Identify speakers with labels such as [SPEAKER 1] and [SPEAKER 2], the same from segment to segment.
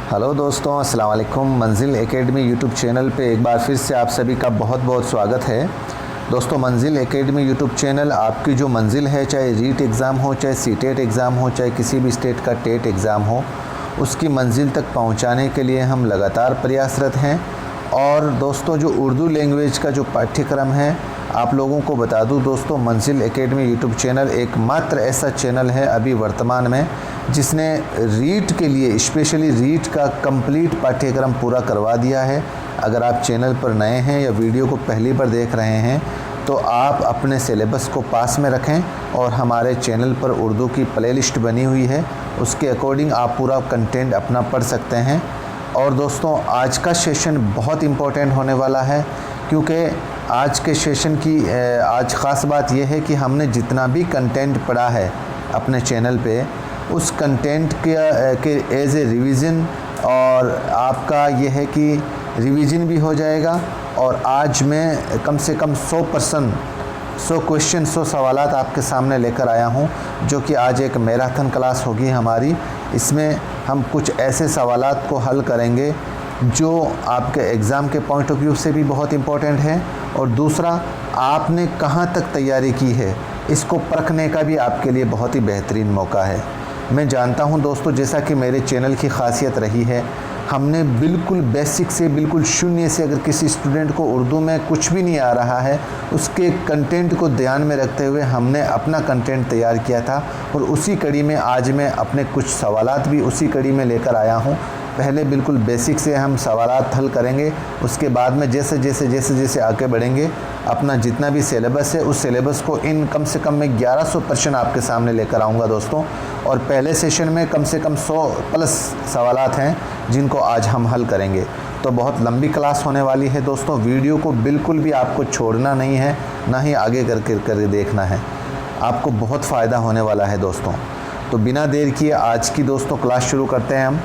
[SPEAKER 1] Hello दोस्तों, अस्सलाम वालेकुम। मंजिल एकेडमी यूट्यूब चैनल पे एक बार फिर से आप सभी का बहुत बहुत स्वागत है। दोस्तों, मंजिल एकेडमी यूट्यूब चैनल आपकी जो मंजिल है, चाहे रीट एग्ज़ाम हो, चाहे सीटेट एग्ज़ाम हो, चाहे किसी भी स्टेट का टेट एग्ज़ाम हो, उसकी मंजिल तक पहुंचाने के लिए हम लगातार प्रयासरत हैं। और दोस्तों, जो उर्दू लैंग्वेज का जो पाठ्यक्रम है, आप लोगों को बता दूं दोस्तों, मंजिल एकेडमी यूट्यूब चैनल एकमात्र ऐसा चैनल है अभी वर्तमान में जिसने रीट के लिए स्पेशली रीट का कंप्लीट पाठ्यक्रम पूरा करवा दिया है। अगर आप चैनल पर नए हैं या वीडियो को पहली बार देख रहे हैं तो आप अपने सिलेबस को पास में रखें और हमारे चैनल पर उर्दू की प्लेलिस्ट बनी हुई है, उसके अकॉर्डिंग आप पूरा कंटेंट अपना पढ़ सकते हैं। और दोस्तों, आज का सेशन बहुत इम्पोर्टेंट होने वाला है, क्योंकि आज के सेशन की आज ख़ास बात यह है कि हमने जितना भी कंटेंट पढ़ा है अपने चैनल पे, उस कंटेंट के एज ए रिवीज़न, और आपका यह है कि रिवीजन भी हो जाएगा। और आज मैं कम से कम 100 क्वेश्चन 100 सवालात आपके सामने लेकर आया हूं, जो कि आज एक मैराथन क्लास होगी हमारी। इसमें हम कुछ ऐसे सवालात को हल करेंगे जो आपके एग्ज़ाम के पॉइंट ऑफ व्यू से भी बहुत इम्पोर्टेंट है, और दूसरा, आपने कहां तक तैयारी की है इसको परखने का भी आपके लिए बहुत ही बेहतरीन मौका है। मैं जानता हूं दोस्तों, जैसा कि मेरे चैनल की खासियत रही है, हमने बिल्कुल बेसिक से, बिल्कुल शून्य से, अगर किसी स्टूडेंट को उर्दू में कुछ भी नहीं आ रहा है, उसके कंटेंट को ध्यान में रखते हुए हमने अपना कंटेंट तैयार किया था। और उसी कड़ी में आज मैं अपने कुछ सवालात भी उसी कड़ी में लेकर आया हूं। पहले बिल्कुल बेसिक से हम सवालात हल करेंगे, उसके बाद में जैसे जैसे आगे बढ़ेंगे, अपना जितना भी सिलेबस है उस सिलेबस को इन कम से कम मैं 1100 प्रश्न आपके सामने लेकर आऊँगा दोस्तों। और पहले सेशन में कम से कम 100 प्लस सवालात हैं जिनको आज हम हल करेंगे। तो बहुत लंबी क्लास होने वाली है दोस्तों। वीडियो को बिल्कुल भी आपको छोड़ना नहीं है, ना ही आगे कर देखना है, आपको बहुत फ़ायदा होने वाला है दोस्तों। तो बिना देर किए आज की दोस्तों क्लास शुरू करते हैं हम।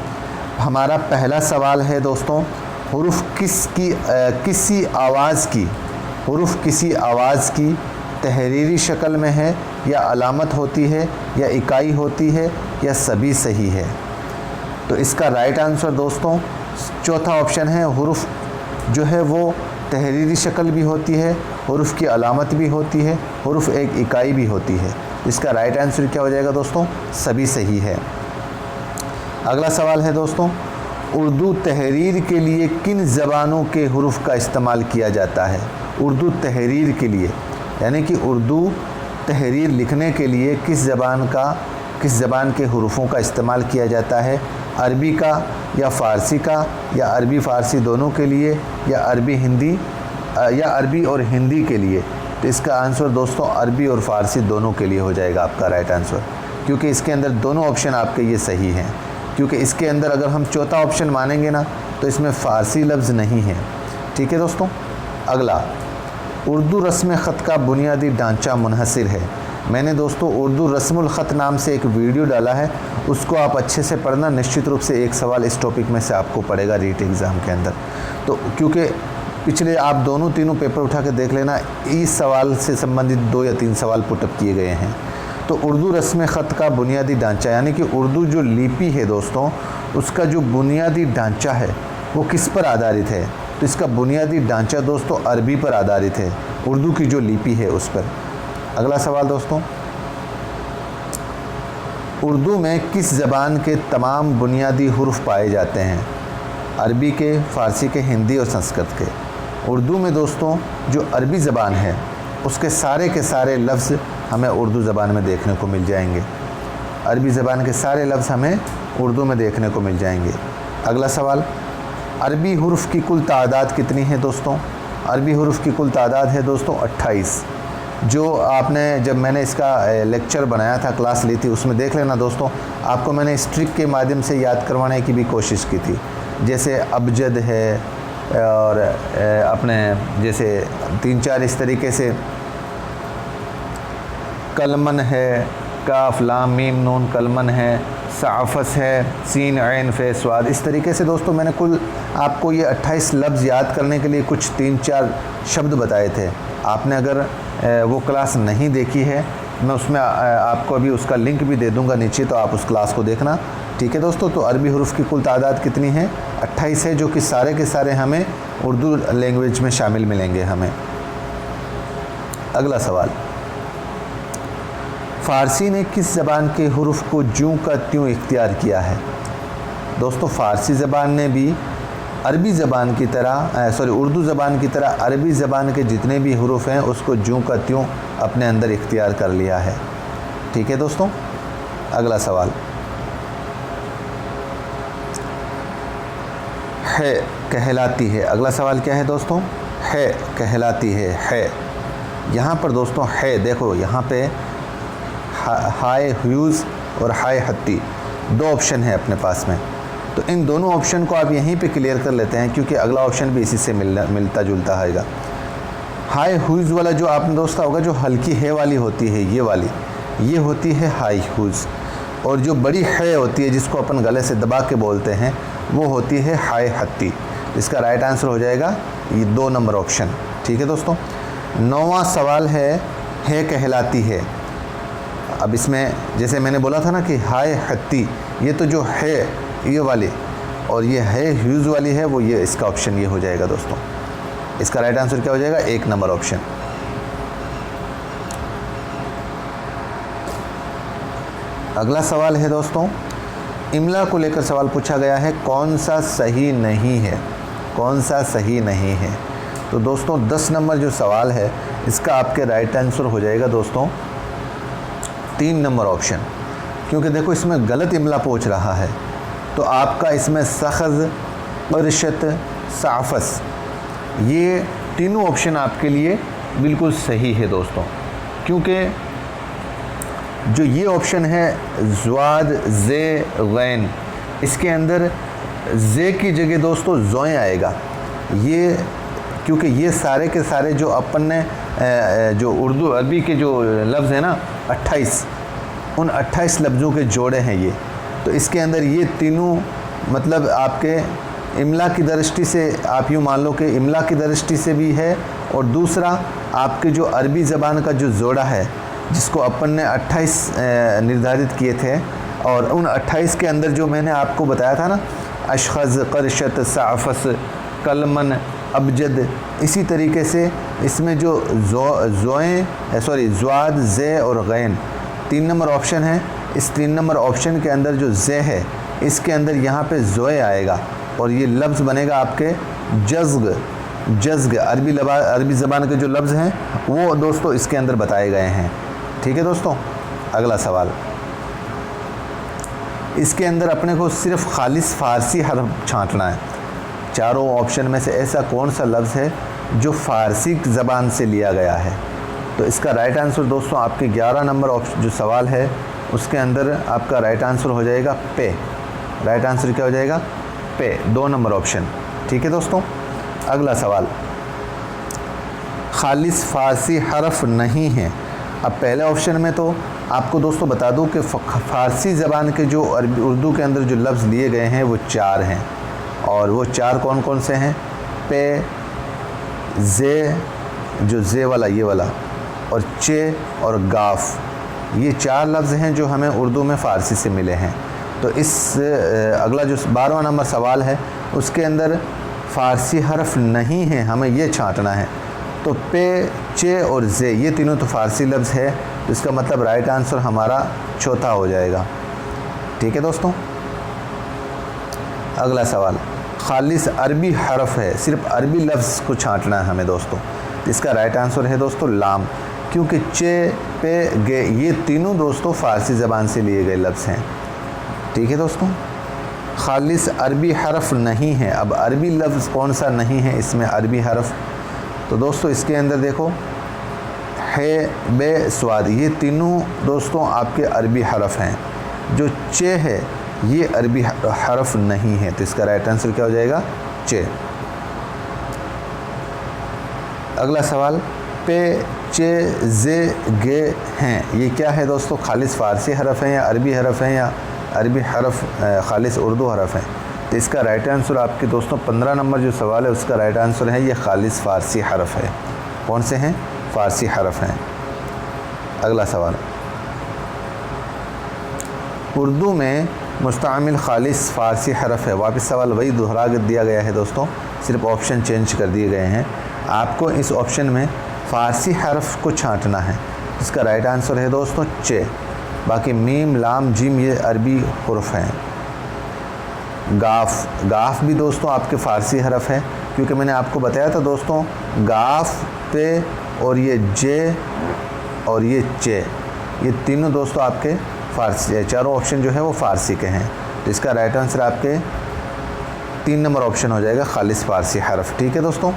[SPEAKER 1] हमारा पहला सवाल है दोस्तों, हुरूफ किसी आवाज़ की तहरीरी शक्ल में है, या अलामत होती है, या इकाई होती है, या सभी सही है। तो इसका राइट आंसर दोस्तों चौथा ऑप्शन है, हुरूफ जो है वो तहरीरी शक्ल भी होती है, हुरूफ की अलामत भी होती है, हुरूफ एक इकाई भी होती है। इसका राइट आंसर क्या हो जाएगा दोस्तों? सभी सही है। अगला सवाल है दोस्तों, उर्दू तहरीर के लिए किन ज़बानों के हुरूफ का इस्तेमाल किया जाता है? उर्दू तहरीर के लिए, यानी कि उर्दू तहरीर लिखने के लिए किस ज़बान के हुरूफों का इस्तेमाल किया जाता है? अरबी का, या फ़ारसी का, या अरबी फ़ारसी दोनों के लिए, या अरबी और हिंदी के लिए? तो इसका आंसर दोस्तों अरबी और फ़ारसी दोनों के लिए हो जाएगा आपका राइट आंसर, क्योंकि इसके अंदर दोनों ऑप्शन आपके ये सही हैं। क्योंकि इसके अंदर अगर हम चौथा ऑप्शन मानेंगे ना, तो इसमें फ़ारसी लफ्ज़ नहीं है। ठीक है दोस्तों। अगला, उर्दू रस्म ख़त का बुनियादी ढांचा मुनहसिर है। मैंने दोस्तों उर्दू रस्मुल ख़त नाम से एक वीडियो डाला है, उसको आप अच्छे से पढ़ना। निश्चित रूप से एक सवाल इस टॉपिक में से आपको पड़ेगा रीट एग्ज़ाम के अंदर। तो क्योंकि पिछले आप दोनों तीनों पेपर उठा के देख लेना, इस सवाल से संबंधित 2 या 3 सवाल पुटअप किए गए हैं। तो उर्दू रस्म ख़त का बुनियादी ढांचा, यानी कि उर्दू जो लिपि है दोस्तों, उसका जो बुनियादी ढांचा है वो किस पर आधारित है? तो इसका बुनियादी ढांचा दोस्तों अरबी पर आधारित है, उर्दू की जो लिपि है उस पर। अगला सवाल दोस्तों, उर्दू में किस ज़बान के तमाम बुनियादी हुरूफ पाए जाते हैं? अरबी के, फ़ारसी के, हिंदी और संस्कृत के। उर्दू में दोस्तों जो अरबी ज़बान है उसके सारे के सारे लफ्ज़ हमें उर्दू ज़बान में देखने को मिल जाएंगे। अरबी ज़बान के सारे लफ्ज़ हमें उर्दू में देखने को मिल जाएंगे। अगला सवाल, अरबी हुरूफ की कुल तादाद कितनी है दोस्तों? अरबी हुरूफ की कुल तादाद है दोस्तों 28। जो आपने, जब मैंने इसका लेक्चर बनाया था, क्लास ली थी, उसमें देख लेना दोस्तों, आपको मैंने इस ट्रिक के माध्यम से याद करवाने की भी कोशिश की थी। जैसे अबजद है, और अपने जैसे 3-4 इस तरीके से, कलमन है, काफ लाम मीम नून कलमन है, साफ़स है, सीन ऐन फे स्वाद। इस तरीके से दोस्तों मैंने कुल आपको ये 28 लफ्ज़ याद करने के लिए कुछ 3-4 शब्द बताए थे। आपने अगर वो क्लास नहीं देखी है, मैं उसमें आपको अभी उसका लिंक भी दे दूंगा नीचे, तो आप उस क्लास को देखना। ठीक है दोस्तों। तो अरबी हरूफ की कुल तादाद कितनी है? 28 है, जो कि सारे के सारे हमें उर्दू लैंग्वेज में शामिल मिलेंगे हमें। अगला सवाल, फ़ारसी ने किस ज़बान के हरूफ को ज्यों का त्यों इख्तियार किया है? दोस्तों फ़ारसी ज़बान ने भी अरबी ज़बान की तरह उर्दू ज़बान की तरह अरबी ज़बान के जितने भी हरूफ हैं उसको ज्यों का त्यों अपने अंदर इख्तियार कर लिया है। ठीक है दोस्तों। अगला सवाल, है कहलाती है। अगला सवाल क्या है दोस्तों? है कहलाती है। यहाँ पर दोस्तों है, देखो यहाँ पे हाय ह्यूज़ और हाय हत्ती दो ऑप्शन है अपने पास में। तो इन दोनों ऑप्शन को आप यहीं पे क्लियर कर लेते हैं, क्योंकि अगला ऑप्शन भी इसी से मिलता जुलता आएगा। हाई ह्यूज़ वाला जो आपने दोस्तों होगा, जो हल्की है वाली होती है, ये वाली, ये होती है हाई ह्यूज़, और जो बड़ी है होती है जिसको अपन गले से दबा के बोलते हैं वो होती है हाय हत्ती। इसका राइट आंसर हो जाएगा ये 2 नंबर ऑप्शन। ठीक है दोस्तों। 9वां सवाल है कहलाती है। अब इसमें जैसे मैंने बोला था ना कि हाय हत्ती, ये तो जो है ये वाली, और ये है ह्यूज़ वाली है, वो ये इसका ऑप्शन ये हो जाएगा दोस्तों। इसका राइट आंसर क्या हो जाएगा? 1 नंबर ऑप्शन। अगला सवाल है दोस्तों, इमला को लेकर सवाल पूछा गया है, कौन सा सही नहीं है? कौन सा सही नहीं है? तो दोस्तों 10 नंबर जो सवाल है इसका आपके राइट आंसर हो जाएगा दोस्तों 3 नंबर ऑप्शन, क्योंकि देखो इसमें गलत इमला पूछ रहा है। तो आपका इसमें सख़ज़, क़रशत, साफ़स, ये तीनों ऑप्शन आपके लिए बिल्कुल सही है दोस्तों, क्योंकि जो ये ऑप्शन है ज़्वाद ज़े गैन, इसके अंदर ज़े की जगह दोस्तों ज़ोए आएगा। ये क्योंकि ये सारे के सारे जो अपन ने जो उर्दू अरबी के जो लफ्ज़ हैं ना 28, उन 28 लफ्ज़ों के जोड़े हैं ये। तो इसके अंदर ये तीनों मतलब आपके इमला की दृष्टि से आप यूँ मान लो कि इमला की दृष्टि से भी है, और दूसरा आपके जो अरबी ज़बान का जो जोड़ा है जिसको अपन ने 28 निर्धारित किए थे, और उन 28 के अंदर जो मैंने आपको बताया था ना, अशख़ज़, क़रशत, साफ़स, कलमन, अबजद, इसी तरीके से इसमें जो ज़्वाद, ज़े और गैन 3 नंबर ऑप्शन है। इस 3 नंबर ऑप्शन के अंदर जो ज़े है इसके अंदर यहाँ पे ज़ोए आएगा, और ये लफ्ज़ बनेगा आपके जज़्ग। अरबी ज़बान के जो लफ्ज़ हैं वो दोस्तों इसके अंदर बताए गए हैं। ठीक है दोस्तों। अगला सवाल, इसके अंदर अपने को सिर्फ खालिस फ़ारसी हर्फ छांटना है। चारों ऑप्शन में से ऐसा कौन सा लफ्ज़ है जो फ़ारसी ज़बान से लिया गया है? तो इसका राइट आंसर दोस्तों आपके 11 नंबर जो सवाल है उसके अंदर आपका राइट आंसर हो जाएगा पे। राइट आंसर क्या हो जाएगा? पे, 2 नंबर ऑप्शन। ठीक है दोस्तों। अगला सवाल, खालिस फ़ारसी हरफ नहीं है। अब पहले ऑप्शन में तो आपको दोस्तों बता दूं कि फ़ारसी ज़बान के जो उर्दू के अंदर जो लफ्ज़ लिए गए हैं वो 4 हैं, और वो 4 कौन कौन से हैं? पे, ज़े, जो ज़े वाला ये वाला, और चे और गाफ, ये 4 लफ्ज़ हैं जो हमें उर्दू में फ़ारसी से मिले हैं। तो इस अगला जो 12वां नंबर सवाल है उसके अंदर फ़ारसी हरफ नहीं है, हमें ये छांटना है। तो पे, चे और ज़े ये तीनों तो फ़ारसी लफ्ज़ है, तो इसका मतलब राइट आंसर हमारा चौथा हो जाएगा। ठीक है दोस्तों। अगला सवाल, खालिस अरबी हरफ है, सिर्फ अरबी लफ्ज़ को छांटना है हमें दोस्तों। इसका राइट आंसर है दोस्तों लाम, क्योंकि चे, पे, गे ये तीनों दोस्तों फ़ारसी ज़बान से लिए गए लफ्ज़ हैं। ठीक है दोस्तों। खालिस अरबी हरफ नहीं है। अब अरबी लफ्ज़ कौन सा नहीं है इसमें अरबी हरफ? तो दोस्तों इसके अंदर देखो है, बे, स्वाद, ये तीनों दोस्तों आपके अरबी हरफ हैं। जो चे है ये अरबी हरफ नहीं है, तो इसका राइट आंसर क्या हो जाएगा? चे। अगला सवाल, पे, चे, जे, गे हैं, ये क्या है दोस्तों? खालिस फ़ारसी हरफ हैं या अरबी हरफ हैं या अरबी हरफ खालिस उर्दू हरफ हैं? तो इसका राइट आंसर आपके दोस्तों 15 नंबर जो सवाल है उसका राइट आंसर है ये खालिस फ़ारसी हरफ है। कौन से हैं? फ़ारसी हरफ हैं। अगला सवाल, उर्दू में मुस्तअमिल खालिस फ़ारसी हरफ है। वापस सवाल वही दोहरा दिया गया है दोस्तों, सिर्फ ऑप्शन चेंज कर दिए गए हैं। आपको इस ऑप्शन में फ़ारसी हरफ को छांटना है। इसका राइट आंसर है दोस्तों चे। बाकी मीम लाम जिम ये अरबी हुर्फ हैं। गाफ, गाफ भी दोस्तों आपके फ़ारसी हरफ है, क्योंकि मैंने आपको बताया था दोस्तों गाफ पे और ये जे और ये चे, ये तीनों दोस्तों आपके फ़ारसी, चारों ऑप्शन जो है वो फ़ारसी के हैं। तो इसका राइट आंसर आपके 3 नंबर ऑप्शन हो जाएगा खालिस फ़ारसी हरफ। ठीक है दोस्तों।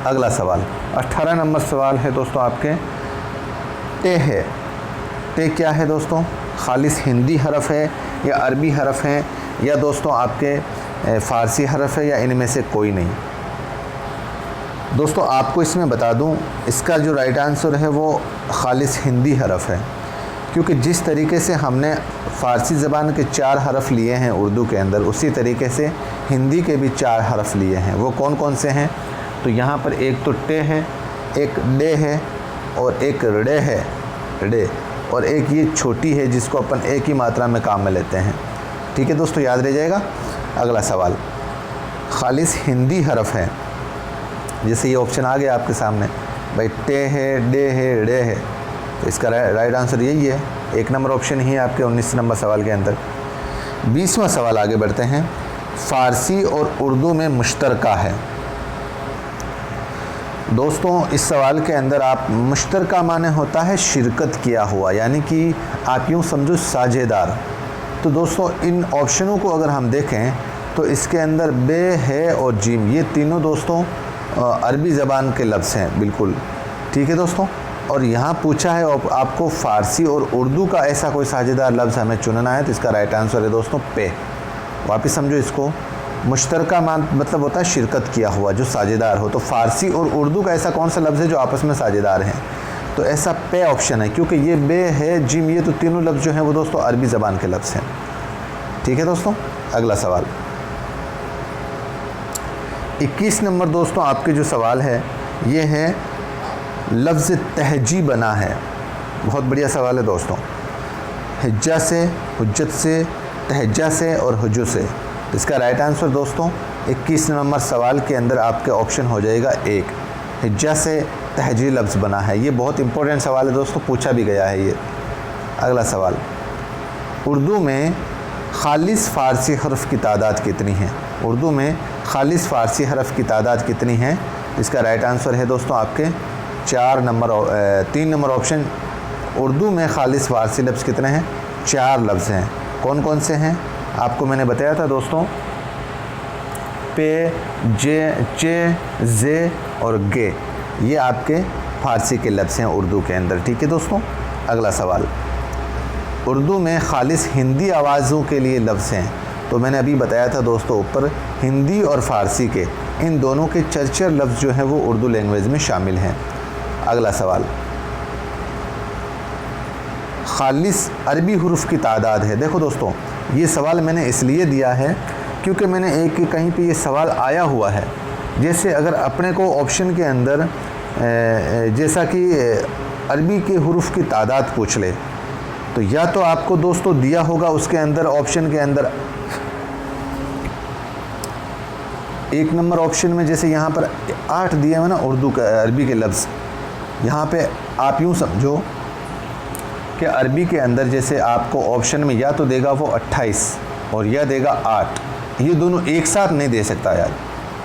[SPEAKER 1] अगला सवाल 18 नंबर सवाल है दोस्तों आपके टे है। टे क्या है दोस्तों? खालिस हिंदी हरफ है या अरबी हरफ है या दोस्तों आपके फ़ारसी हरफ है या इनमें से कोई नहीं? दोस्तों आपको इसमें बता दूं, इसका जो राइट आंसर है वो खालिस हिंदी हरफ है, क्योंकि जिस तरीके से हमने फ़ारसी ज़बान के 4 हरफ लिए हैं उर्दू के अंदर, उसी तरीके से हिंदी के भी 4 हरफ लिए हैं। वो कौन कौन से हैं? तो यहाँ पर एक तो टे है, एक डे है और एक रे है, डे, और एक ये छोटी है जिसको अपन एक ही मात्रा में काम में लेते हैं। ठीक है दोस्तों, याद रह जाएगा। अगला सवाल खालिस हिंदी हरफ है, जैसे ये ऑप्शन आ गया आपके सामने भाई, टे है, डे है, डे है, तो इसका राइट आंसर यही है। 1 नंबर ऑप्शन ही है आपके 19 नंबर सवाल के अंदर। 20वां सवाल आगे बढ़ते हैं। फ़ारसी और उर्दू में मुश्तरका है। दोस्तों इस सवाल के अंदर आप मुश्तरका माने होता है शिरकत किया हुआ, यानी कि आप यूँ समझो साझेदार। तो दोस्तों इन ऑप्शनों को अगर हम देखें तो इसके अंदर बे है और जीम, ये तीनों दोस्तों अरबी ज़बान के लफ्ज़ हैं बिल्कुल। ठीक है दोस्तों, और यहाँ पूछा है आपको फ़ारसी और उर्दू का ऐसा कोई साझेदार लफ्ज़ हमें चुनना है, तो इसका राइट आंसर है दोस्तों पे। वापस समझो इसको, मुश्तरका मतलब होता है शिरकत किया हुआ, जो साझेदार हो। तो फ़ारसी और उर्दू का ऐसा कौन सा लफ्ज़ है जो आपस में साझेदार हैं? तो ऐसा पे ऑप्शन है, क्योंकि ये बे है, जिम, ये तो तीनों लफ्ज़ जो हैं वो दोस्तों अरबी ज़बान के लफ्ज़ हैं। ठीक है दोस्तों। अगला सवाल 21 नंबर दोस्तों आपके जो सवाल है ये है लफ्ज़ तहजी बना है। बहुत बढ़िया सवाल है दोस्तों। हिज्जा से, हुज्जत से, तहजा से और हुजू से। इसका राइट आंसर दोस्तों 21 नंबर सवाल के अंदर आपके ऑप्शन हो जाएगा 1, हिज्जा से तहजी लफ्ज़ बना है। ये बहुत इंपॉर्टेंट सवाल है दोस्तों, पूछा भी गया है ये। अगला सवाल, उर्दू में खालिस फ़ारसी हरफ की तादाद कितनी है? उर्दू में खालिस फ़ारसी हरफ की तादाद कितनी है? इसका राइट आंसर है दोस्तों आपके 3 नंबर ऑप्शन। उर्दू में खालिस फ़ारसी लफ्ज़ कितने हैं? 4 लफ्ज़ हैं। कौन कौन से हैं? आपको मैंने बताया था दोस्तों, पे, जे, चे, जे और गे, ये आपके फ़ारसी के लफ्ज़ हैं उर्दू के अंदर। ठीक है दोस्तों। अगला सवाल, उर्दू में खालिस हिंदी आवाज़ों के लिए लफ्ज़ हैं। तो मैंने अभी बताया था दोस्तों ऊपर, हिंदी और फ़ारसी के इन दोनों के 4 लफ्ज़ जो हैं वो उर्दू लैंग्वेज में शामिल हैं। अगला सवाल, खालिस अरबी हुरूफ की तादाद है। देखो दोस्तों ये सवाल मैंने इसलिए दिया है क्योंकि मैंने कहीं पे ये सवाल आया हुआ है। जैसे अगर अपने को ऑप्शन के अंदर जैसा कि अरबी के हुरूफ की तादाद पूछ ले, तो या तो आपको दोस्तों दिया होगा उसके अंदर ऑप्शन के अंदर 1 नंबर ऑप्शन में, जैसे यहाँ पर 8 दिया हुआ ना उर्दू का अरबी के लफ्ज़, यहाँ पे आप यूँ समझो कि अरबी के अंदर जैसे आपको ऑप्शन में या तो देगा वो 28 और या देगा 8, ये दोनों एक साथ नहीं दे सकता यार।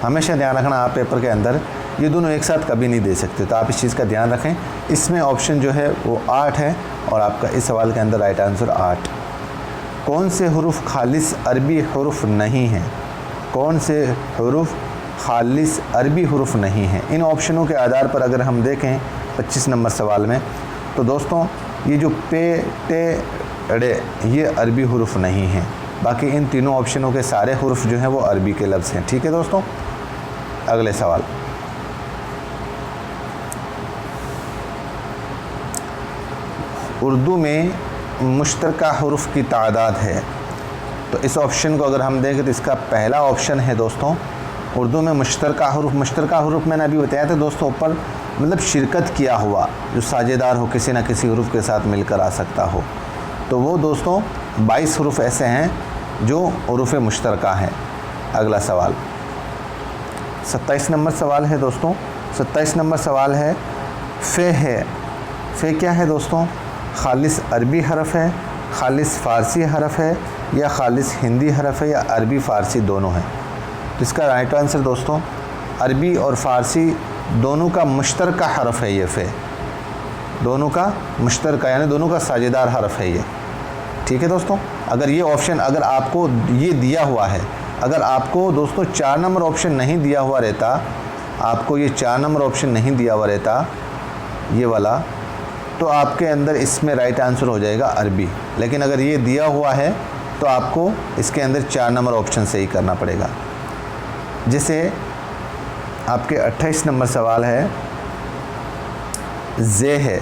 [SPEAKER 1] हमेशा ध्यान रखना आप पेपर के अंदर ये दोनों एक साथ कभी नहीं दे सकते, तो आप इस चीज़ का ध्यान रखें। इसमें ऑप्शन जो है वो 8 है और आपका इस सवाल के अंदर राइट आंसर 8। कौन से हुरूफ खालिस अरबी हुरूफ नहीं हैं? कौन से हुरूफ खालिस अरबी हुरूफ नहीं हैं? इन ऑप्शनों के आधार पर अगर हम देखें 25 नंबर सवाल में, तो दोस्तों ये जो पे, टे, डे, ये अरबी हुरूफ नहीं हैं। बाकी इन तीनों ऑप्शनों के सारे हुरूफ जो हैं वो अरबी के लफ्ज़ हैं। ठीक है दोस्तों। अगले सवाल, उर्दू में मुश्तरका हुरूफ की तादाद है। तो इस ऑप्शन को अगर हम देखें तो इसका पहला ऑप्शन है दोस्तों उर्दू में मुश्तरका हुरूफ। मुश्तरका हुरूफ मैंने अभी बताया था दोस्तों ऊपर, मतलब शिरकत किया हुआ, जो साझेदार हो, किसी न किसी हुरूफ के साथ मिलकर आ सकता हो। तो वो दोस्तों 22 हरूफ ऐसे हैं जो हरूफ मुश्तरका हैं। अगला सवाल 27 नंबर सवाल है दोस्तों। 27 नंबर सवाल है फ़े है। फ़े क्या है दोस्तों? खालिस अरबी हरफ है, खालिस फ़ारसी हरफ है, या खालिस हिंदी हरफ है, या अरबी फ़ारसी दोनों है? तो इसका राइट आंसर दोस्तों अरबी और फ़ारसी दोनों का मुश्तरका हरफ है ये फ़े। दोनों का मुश्तरका यानी दोनों का साझेदार हरफ है ये। ठीक है दोस्तों, अगर ये ऑप्शन अगर आपको ये दिया हुआ है, अगर आपको दोस्तों 4 नंबर ऑप्शन नहीं दिया हुआ रहता, आपको ये 4 नंबर ऑप्शन नहीं दिया हुआ रहता ये वाला, तो आपके अंदर इसमें राइट आंसर हो जाएगा अरबी। लेकिन अगर ये दिया हुआ है तो आपको इसके अंदर 4 नंबर ऑप्शन से ही करना पड़ेगा। जैसे आपके 28 नंबर सवाल है जे है।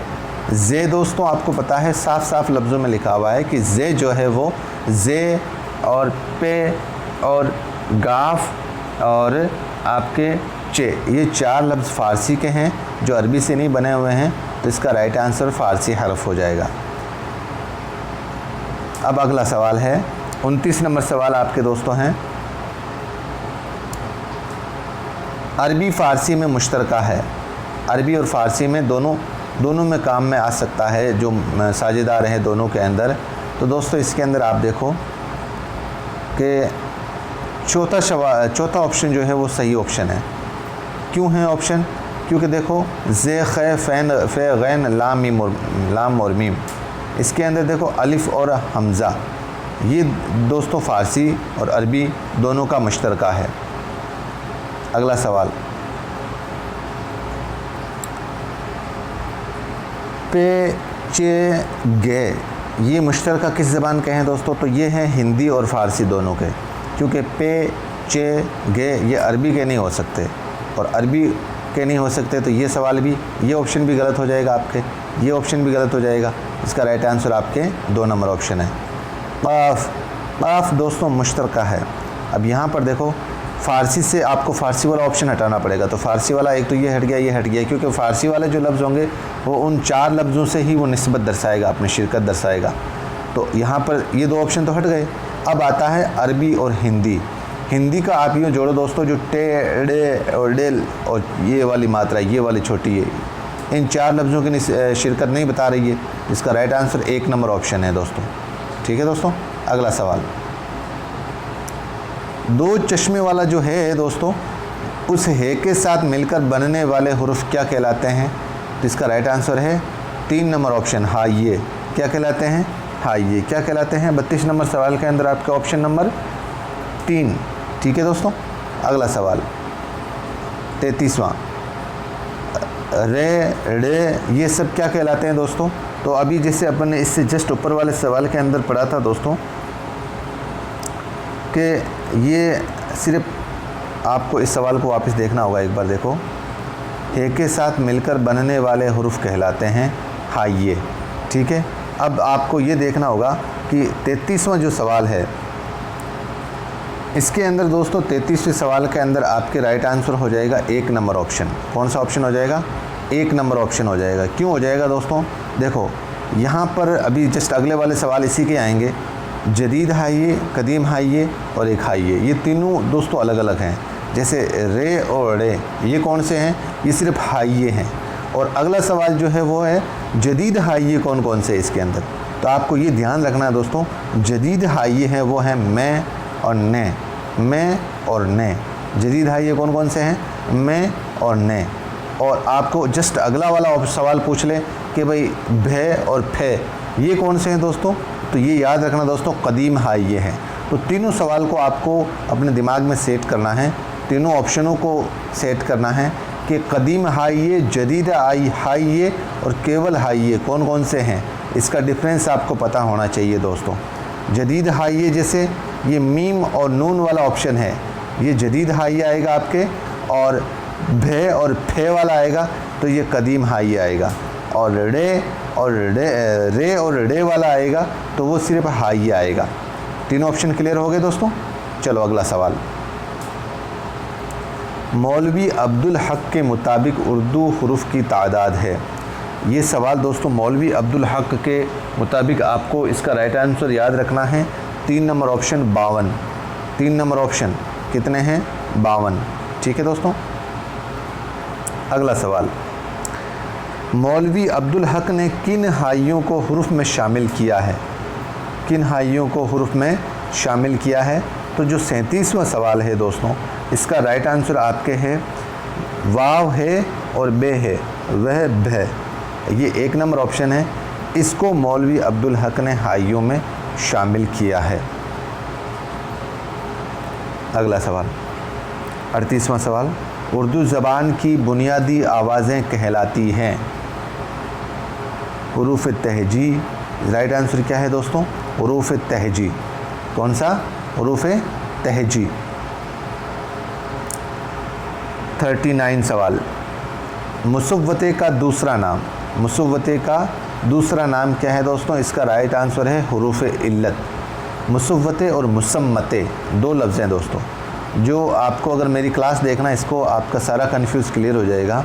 [SPEAKER 1] जे दोस्तों आपको पता है साफ साफ लफ्ज़ों में लिखा हुआ है कि जे जो है वो जे और पे और गाफ और आपके चे, ये 4 लफ्ज़ फ़ारसी के हैं जो अरबी से नहीं बने हुए हैं, तो इसका राइट आंसर फ़ारसी हरफ हो जाएगा। अब अगला सवाल है 29 नंबर सवाल आपके दोस्तों हैं अरबी फ़ारसी में मुश्तरका है। अरबी और फ़ारसी में दोनों में काम में आ सकता है, जो साझेदार हैं दोनों के अंदर। तो दोस्तों इसके अंदर आप देखो कि चौथा ऑप्शन जो है वो सही ऑप्शन है। क्यों है ऑप्शन? क्योंकि देखो जे खे फ़ैन फ़े गैन लाम और मीम, इसके अंदर देखो अलिफ़ और हमज़ा, ये दोस्तों फ़ारसी और अरबी दोनों का मुश्तरका है। अगला सवाल पे चे गे, ये मुश्तरका किस ज़बान के हैं दोस्तों? तो ये हैं हिंदी और फ़ारसी दोनों के, क्योंकि पे चे गे ये अरबी के नहीं हो सकते और अरबी के नहीं हो सकते, तो ये सवाल भी, ये ऑप्शन भी गलत हो जाएगा आपके, ये ऑप्शन भी गलत हो जाएगा। इसका राइट आंसर आपके 2 नंबर ऑप्शन है। काफ दोस्तों मुश्तरका है। अब यहाँ पर देखो फ़ारसी से आपको फ़ारसी वाला ऑप्शन हटाना पड़ेगा, तो फ़ारसी वाला एक तो ये हट गया, ये हट गया, क्योंकि फ़ारसी वाले जो लफ्ज़ होंगे वो उन 4 लफ्ज़ों से ही वो निस्बत दर्शाएगा, अपनी शिरकत दर्शाएगा। तो यहाँ पर ये 2 ऑप्शन तो हट गए। अब आता है अरबी और हिंदी। हिंदी का आप यूँ जोड़ो दोस्तों, जो टे डे और डेल और ये वाली मात्रा, ये वाली छोटी है, इन 4 लफ्ज़ों की शिरकत नहीं बता रही है। इसका राइट आंसर 1 नंबर ऑप्शन है दोस्तों। ठीक है दोस्तों, अगला सवाल 2 चश्मे वाला जो है दोस्तों, उस है के साथ मिलकर बनने वाले हुरुफ क्या कहलाते हैं? तो इसका राइट आंसर है 3 नंबर ऑप्शन हाइये। क्या कहलाते हैं? हाइये। क्या कहलाते हैं? 32 नंबर सवाल के अंदर आपका ऑप्शन नंबर 3। ठीक है दोस्तों, अगला सवाल 33वां रे रे, ये सब क्या कहलाते हैं दोस्तों? तो अभी जैसे अपन ने इससे जस्ट ऊपर वाले सवाल के अंदर पढ़ा था दोस्तों कि ये सिर्फ आपको इस सवाल को वापस देखना होगा एक बार। देखो हे के साथ मिलकर बनने वाले हुरुफ कहलाते हैं हाइये। ठीक है, अब आपको ये देखना होगा कि 33वां जो सवाल है इसके अंदर दोस्तों 33वें सवाल के अंदर आपके राइट आंसर हो जाएगा 1 नंबर ऑप्शन। कौन सा ऑप्शन हो जाएगा? 1 नंबर ऑप्शन हो जाएगा। क्यों हो जाएगा दोस्तों? देखो यहाँ पर अभी जस्ट अगले वाले सवाल इसी के आएंगे। जदीद हाइये, कदीम हाइये और एक हाइये, ये तीनों दोस्तों अलग अलग हैं। जैसे रे और रे ये कौन से हैं? ये सिर्फ हाइये हैं। और अगला सवाल जो है वो है जदीद हाइये कौन कौन से इसके अंदर। तो आपको ये ध्यान रखना है दोस्तों, जदीद हाइये हैं वो हैं मैं और ने, मैं और ने। जदीद हाइये कौन कौन से हैं? मैं और ने। और आपको जस्ट अगला वाला सवाल पूछ ले कि भाई भे और फे ये कौन से हैं दोस्तों, तो ये याद रखना दोस्तों कदीम हाइये हैं। तो तीनों सवाल को आपको अपने दिमाग में सेट करना है, तीनों ऑप्शनों को सेट करना है कि कदीम हाइये, जदीद हाइये और केवल हाइये कौन कौन से हैं। इसका डिफरेंस आपको पता होना चाहिए दोस्तों। जदीद हाइये जैसे ये मीम और नून वाला ऑप्शन है, ये जदीद हाइये आएगा आपके, और भे और फे वाला आएगा तो ये कदीम हाइये आएगा, और रे और रे वाला आएगा तो वो सिर्फ हाइये आएगा। तीनों ऑप्शन क्लियर हो गए दोस्तों। चलो अगला सवाल, मौलवी अब्दुल हक के मुताबिक उर्दू हुरूफ की तादाद है। ये सवाल दोस्तों मौलवी अब्दुल हक के मुताबिक आपको इसका राइट आंसर याद रखना है 3 नंबर ऑप्शन 52। 3 नंबर ऑप्शन कितने हैं? 52। ठीक है दोस्तों। अगला सवाल, मौलवी अब्दुल हक ने किन हाइयों को हुरूफ में शामिल किया है? किन हाइयों को हुरूफ में शामिल किया है? तो जो 37वां सवाल है दोस्तों, इसका राइट आंसर आपके है वाव है और बे है, वह भ। ये 1 नंबर ऑप्शन है, इसको मौलवी अब्दुल हक ने हाइयों में शामिल किया है। अगला सवाल, 38वां सवाल, उर्दू ज़बान की बुनियादी आवाज़ें कहलाती हैं? हुरूफ तहजी। राइट आंसर क्या है दोस्तों? हुरूफ तहजी। कौन सा? हुरूफ तहजी। 39 सवाल, मुसव्वते का दूसरा नाम। मुसव्वते का दूसरा नाम क्या है दोस्तों? इसका राइट आंसर है हुरूफ इल्लत। मुसव्वते और मुसम्मते 2 लफ्ज़ हैं दोस्तों, जो आपको अगर मेरी क्लास देखना, इसको आपका सारा कन्फ्यूज़ क्लियर हो जाएगा।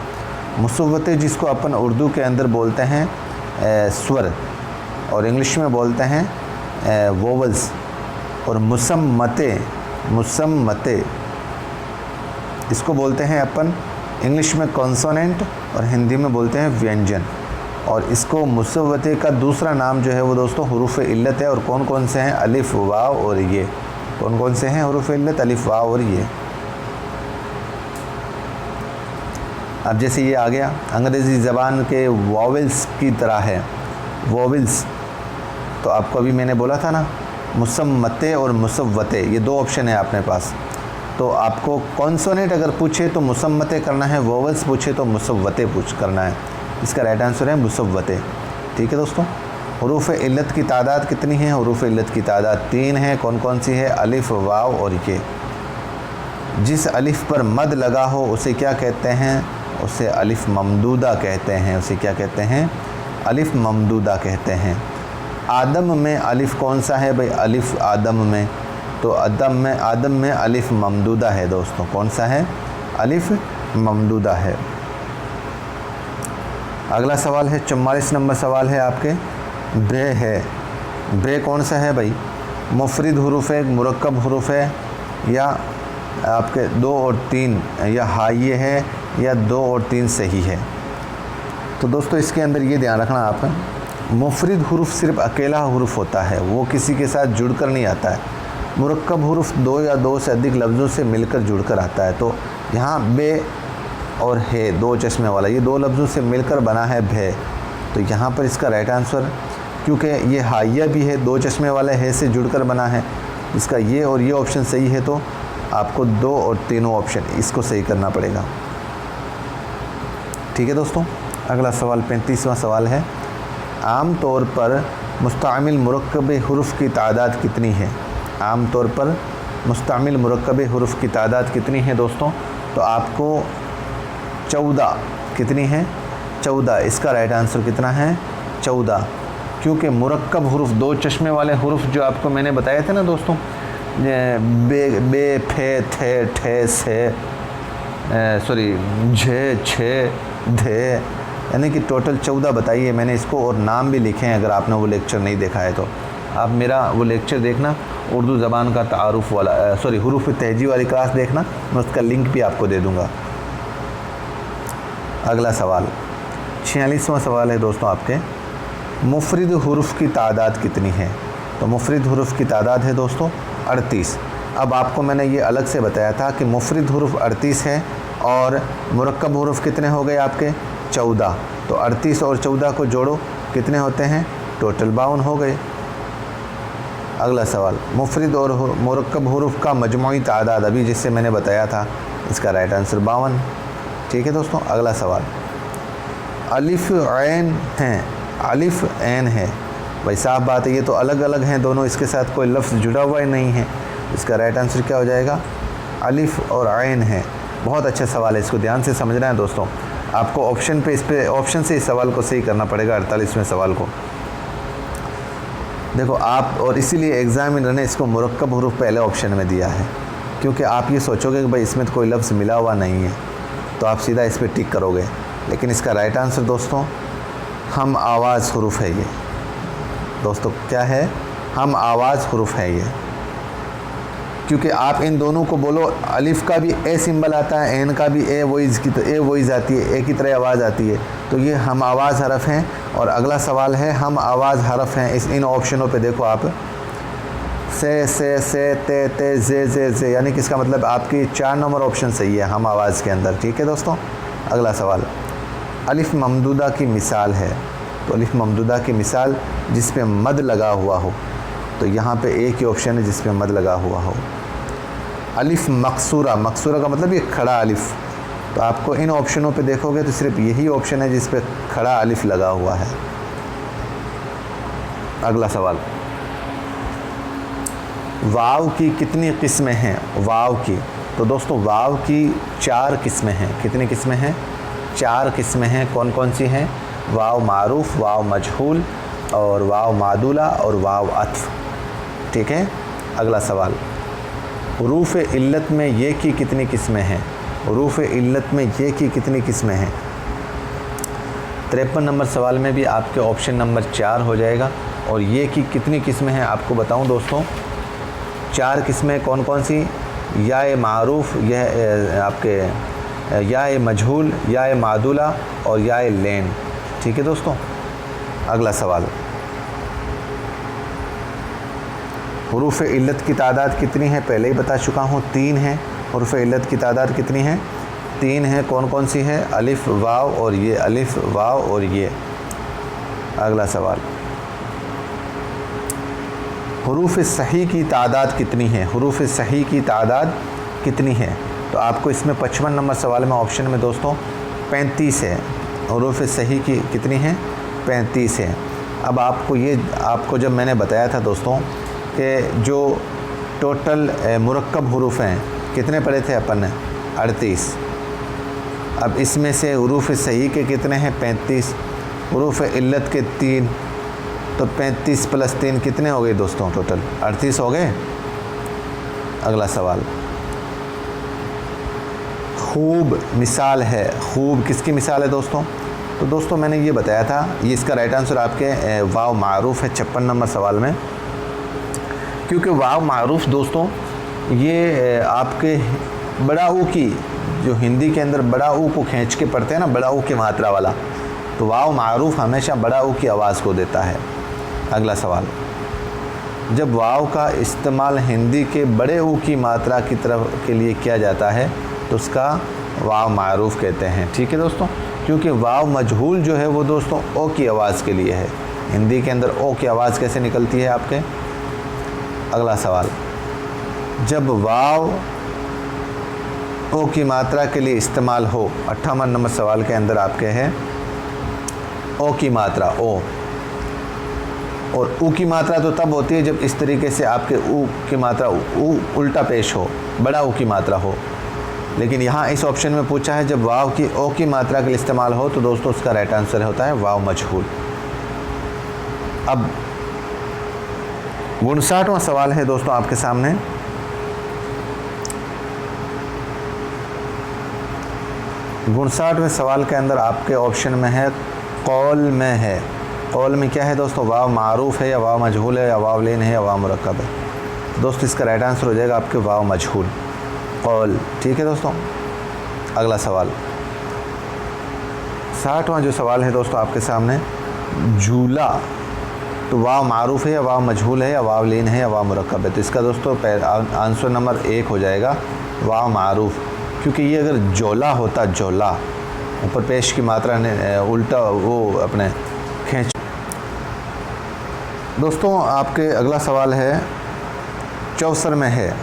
[SPEAKER 1] मुसव्वते जिसको अपन उर्दू के अंदर बोलते हैं स्वर, और इंग्लिश में बोलते हैं वोवल्स, और मुसम्मते इसको बोलते हैं अपन इंग्लिश में कॉन्सोनेंट और हिंदी में बोलते हैं व्यंजन। और इसको मुसव्वते का दूसरा नाम जो है वो दोस्तों हुरूफ इल्लत है। और कौन कौन से हैं? अलिफ, वाव और ये। कौन कौन से हैं हुरूफ इल्लत? अलिफ, वाव और ये। अब जैसे ये आ गया, अंग्रेज़ी ज़बान के वॉवेल्स की तरह है, वॉवेल्स। तो आपको अभी मैंने बोला था ना, मुसम्मते और मुसव्वते, ये 2 ऑप्शन है अपने पास। तो आपको कॉन्सोनेंट अगर पूछे तो मुसम्मते करना है, वोवल्स पूछे तो मुसव्वते करना है। इसका राइट आंसर है मुसव्वते। ठीक है दोस्तों। हुरूफ इल्लत की तादाद कितनी है? हुरूफ इल्लत की तादाद 3 है। कौन कौन सी है? अलिफ, वाव और ये। जिस अलिफ पर मद लगा हो उसे क्या कहते हैं? उसे अलिफ ममदूदा कहते हैं। उसे क्या कहते हैं? अलिफ ममदूदा कहते हैं। आदम में अलिफ कौन सा है भाई? अलिफ आदम में, तो आदम में अलिफ ममदूदा है दोस्तों। कौन सा है? अलिफ ममदूदा है। अगला सवाल है 44 नंबर सवाल है आपके, बे है। बे कौन सा है भाई? मुफरिद हुरूफ है, मुरक्कब हुरूफ है, या आपके 2 और 3, या हाइये है, या 2 और 3 सही है? तो दोस्तों इसके अंदर ये ध्यान रखना आप, मुफरिद हुरूफ सिर्फ अकेला हुरूफ होता है, वो किसी के साथ जुड़कर नहीं आता है। मुरक्कब हुरूफ 2 या 2 से अधिक लफ्ज़ों से मिलकर जुड़कर आता है। तो यहाँ बे और है, 2 चश्मे वाला, ये 2 लफ्ज़ों से मिलकर बना है भे। तो यहाँ पर इसका राइट आंसर, क्योंकि ये हाइया भी है, 2 चश्मे वाले है से जुड़कर बना है, इसका ये और ये ऑप्शन सही है। तो आपको 2 और 3 ऑप्शन इसको सही करना पड़ेगा। ठीक है दोस्तों। अगला सवाल 35वां सवाल है, आम तौर पर मुस्तामिल मुरक्कब हुरूफ की तादाद कितनी है? आम तौर पर मुस्तामिल मुरक्कब हुरूफ की तादाद कितनी है दोस्तों? तो आपको 14 कितनी है? 14। इसका राइट आंसर कितना है? 14। क्योंकि मुरक्कब हुरूफ 2 चश्मे वाले हुरूफ जो आपको मैंने बताए थे ना दोस्तों, बे, फे, थे, ठे, से, सॉरी, झे, छे, धे, यानी कि टोटल 14 बताइए मैंने इसको, और नाम भी लिखे हैं। अगर आपने वो लेक्चर नहीं देखा है तो आप मेरा वो लेक्चर देखना, उर्दू ज़बान का तारुफ वाला, सॉरी हुरूफ तहजी वाली क्लास देखना, मैं उसका लिंक भी आपको दे दूँगा। अगला सवाल 46वां सवाल है दोस्तों आपके, मुफरिद हुरूफ की तादाद कितनी है? तो मुफरिद हुरूफ की तादाद है दोस्तों 38। अब आपको मैंने ये अलग से बताया था कि मुफरिद हुरूफ 38 है और मुरक्कब हुरूफ कितने हो गए आपके? 14। तो 38 और 14 को जोड़ो, कितने होते हैं? टोटल 52 हो गए। अगला सवाल, मुफरिद और मुरक्कब हुरूफ का मजमूई तादाद अभी जिससे मैंने बताया था, इसका राइट आंसर 52। ठीक है दोस्तों। अगला सवाल, अलिफ ऐन हैं, अलिफ ऐन है भाई, साफ बात है ये तो अलग अलग हैं दोनों, इसके साथ कोई लफ्ज़ जुड़ा हुआ ही नहीं है। इसका राइट आंसर क्या हो जाएगा? अलिफ और ऐन है। बहुत अच्छा सवाल है, इसको ध्यान से समझना है दोस्तों। आपको ऑप्शन पे, इस पे ऑप्शन से इस सवाल को सही करना पड़ेगा, 48वें सवाल को। देखो आप, और इसीलिए एग्जामिनर ने इसको मुरक्कब हुरूफ पहले ऑप्शन में दिया है, क्योंकि आप ये सोचोगे कि भाई इसमें तो कोई लफ्ज़ मिला हुआ नहीं है, तो आप सीधा इस पर टिक करोगे। लेकिन इसका राइट आंसर दोस्तों हम आवाज़ हुरूफ है ये दोस्तों, क्या है? हम आवाज़ हुरूफ है ये। क्योंकि आप इन दोनों को बोलो, अलिफ का भी ए सिंबल आता है, एन का भी ए वॉइस की, तो ए वॉइस आती है, ए की तरह आवाज़ आती है, तो ये हम आवाज़ हरफ हैं। और अगला सवाल है हम आवाज़ हरफ हैं, इस इन ऑप्शनों पे देखो आप, से ते जे, यानी कि इसका मतलब आपकी 4 नंबर ऑप्शन सही है हम आवाज़ के अंदर। ठीक है दोस्तों, अगला सवाल, अलिफ ममदूदा की मिसाल है। तो अलिफ ममदूदा की मिसाल जिस पे मद लगा हुआ हो, तो यहाँ पे एक ही ऑप्शन है जिस पे मद लगा हुआ हो। अलिफ मकसूरा, मकसूरा का मतलब ये खड़ा अलिफ, तो आपको इन ऑप्शनों पे देखोगे तो सिर्फ यही ऑप्शन है जिस पे खड़ा अलिफ लगा हुआ है। अगला सवाल, वाव की कितनी किस्में हैं? वाव की, तो दोस्तों वाव की 4 किस्में हैं। कितनी किस्में हैं? 4 किस्में हैं। कौन कौन सी हैं? वाव मारूफ, वाव मजहूल, और वाव मादुला, और वाव अत्फ। ठीक है, अगला सवाल, हुरूफ इल्लत में ये की कितनी किस्में हैं? हुरूफ इल्लत में ये की कितनी किस्में हैं? 53 नंबर सवाल में भी आपके ऑप्शन नंबर 4 हो जाएगा। और ये की कितनी किस्में हैं आपको बताऊं दोस्तों, 4 किस्में कौन कौन सी? या मारूफ, यह आपके या मजहूल, या मादुला, और या लेन। ठीक है दोस्तों, अगला सवाल, हुरूफ इल्लत की तादाद कितनी है? पहले ही बता चुका हूँ, 3 है। हुरूफ इल्लत की तादाद कितनी है? 3 है। कौन कौन सी है? अलिफ, वाव और ये, अलिफ, वाव और ये। अगला सवाल, हुरूफ सही की तादाद कितनी है? हुरूफ सही की तादाद कितनी है? तो आपको इसमें 55 नंबर सवाल में ऑप्शन में दोस्तों 35 है। हुरूफ सही की कितनी है? 35 है। अब आपको जब मैंने बताया था दोस्तों कि जो टोटल मुरक्कब हुरूफ हैं कितने पढ़े थे अपन ने? 38। अब इसमें से हुरूफ सही के कितने हैं? 35। हुरूफ इल्लत के 3, तो 35 + 3 कितने हो गए दोस्तों? टोटल 38 हो गए। अगला सवाल, खूब मिसाल है। खूब किसकी मिसाल है दोस्तों? तो दोस्तों मैंने ये बताया था, ये इसका राइट आंसर आपके वाव मारूफ है 56 नंबर सवाल में। क्योंकि वाव मारूफ दोस्तों ये आपके बड़ा ऊ की, जो हिंदी के अंदर बड़ा ऊ को खींच के पढ़ते हैं ना, बड़ा ऊ की मात्रा वाला, तो वाव मारूफ हमेशा बड़ा ऊ की आवाज़ को देता है। अगला सवाल, जब वाव का इस्तेमाल हिंदी के बड़े ऊ की मात्रा की तरफ के लिए किया जाता है तो उसका वाव मारूफ कहते हैं। ठीक है दोस्तों, क्योंकि वाव मजहूल जो है वो दोस्तों ओ की आवाज़ के लिए है। हिंदी के अंदर ओ की आवाज़ कैसे निकलती है आपके? अगला सवाल, जब वाव ओ की मात्रा के लिए इस्तेमाल हो, 58 नंबर सवाल के अंदर आपके है ओ की मात्रा, ओ, और ऊ की मात्रा तो तब होती है जब इस तरीके से आपके ऊ की मात्रा ऊ उल्टा पेश हो, बड़ा ऊ की मात्रा हो। लेकिन यहाँ इस ऑप्शन में पूछा है जब वाव की ओ की मात्रा के लिए इस्तेमाल हो, तो दोस्तों उसका राइट आंसर होता है वाव मजहूल। अब 59वां सवाल है दोस्तों आपके सामने। गुणसाठवें सवाल के अंदर आपके ऑप्शन में है कौल में है। कौल में क्या है दोस्तों? वाव मारूफ है, या वाव मजहूल है, या वाव लेन है, या वाव मुरक्कब है। दोस्तों इसका राइट आंसर हो जाएगा आपके वाव मजहूल, कौल। ठीक है दोस्तों, अगला सवाल 60वां जो सवाल है दोस्तों आपके सामने, झूला, तो वाव मारूफ है, या वाव मजहूल है, या वाव लेन है, या वाव मुरक्कब है। तो इसका दोस्तों आंसर नंबर 1 हो जाएगा वाव मारूफ, क्योंकि ये अगर जोला होता, जोला ऊपर पेश की मात्रा ने उल्टा वो अपने खींच। दोस्तों आपके अगला सवाल है चौसर में है।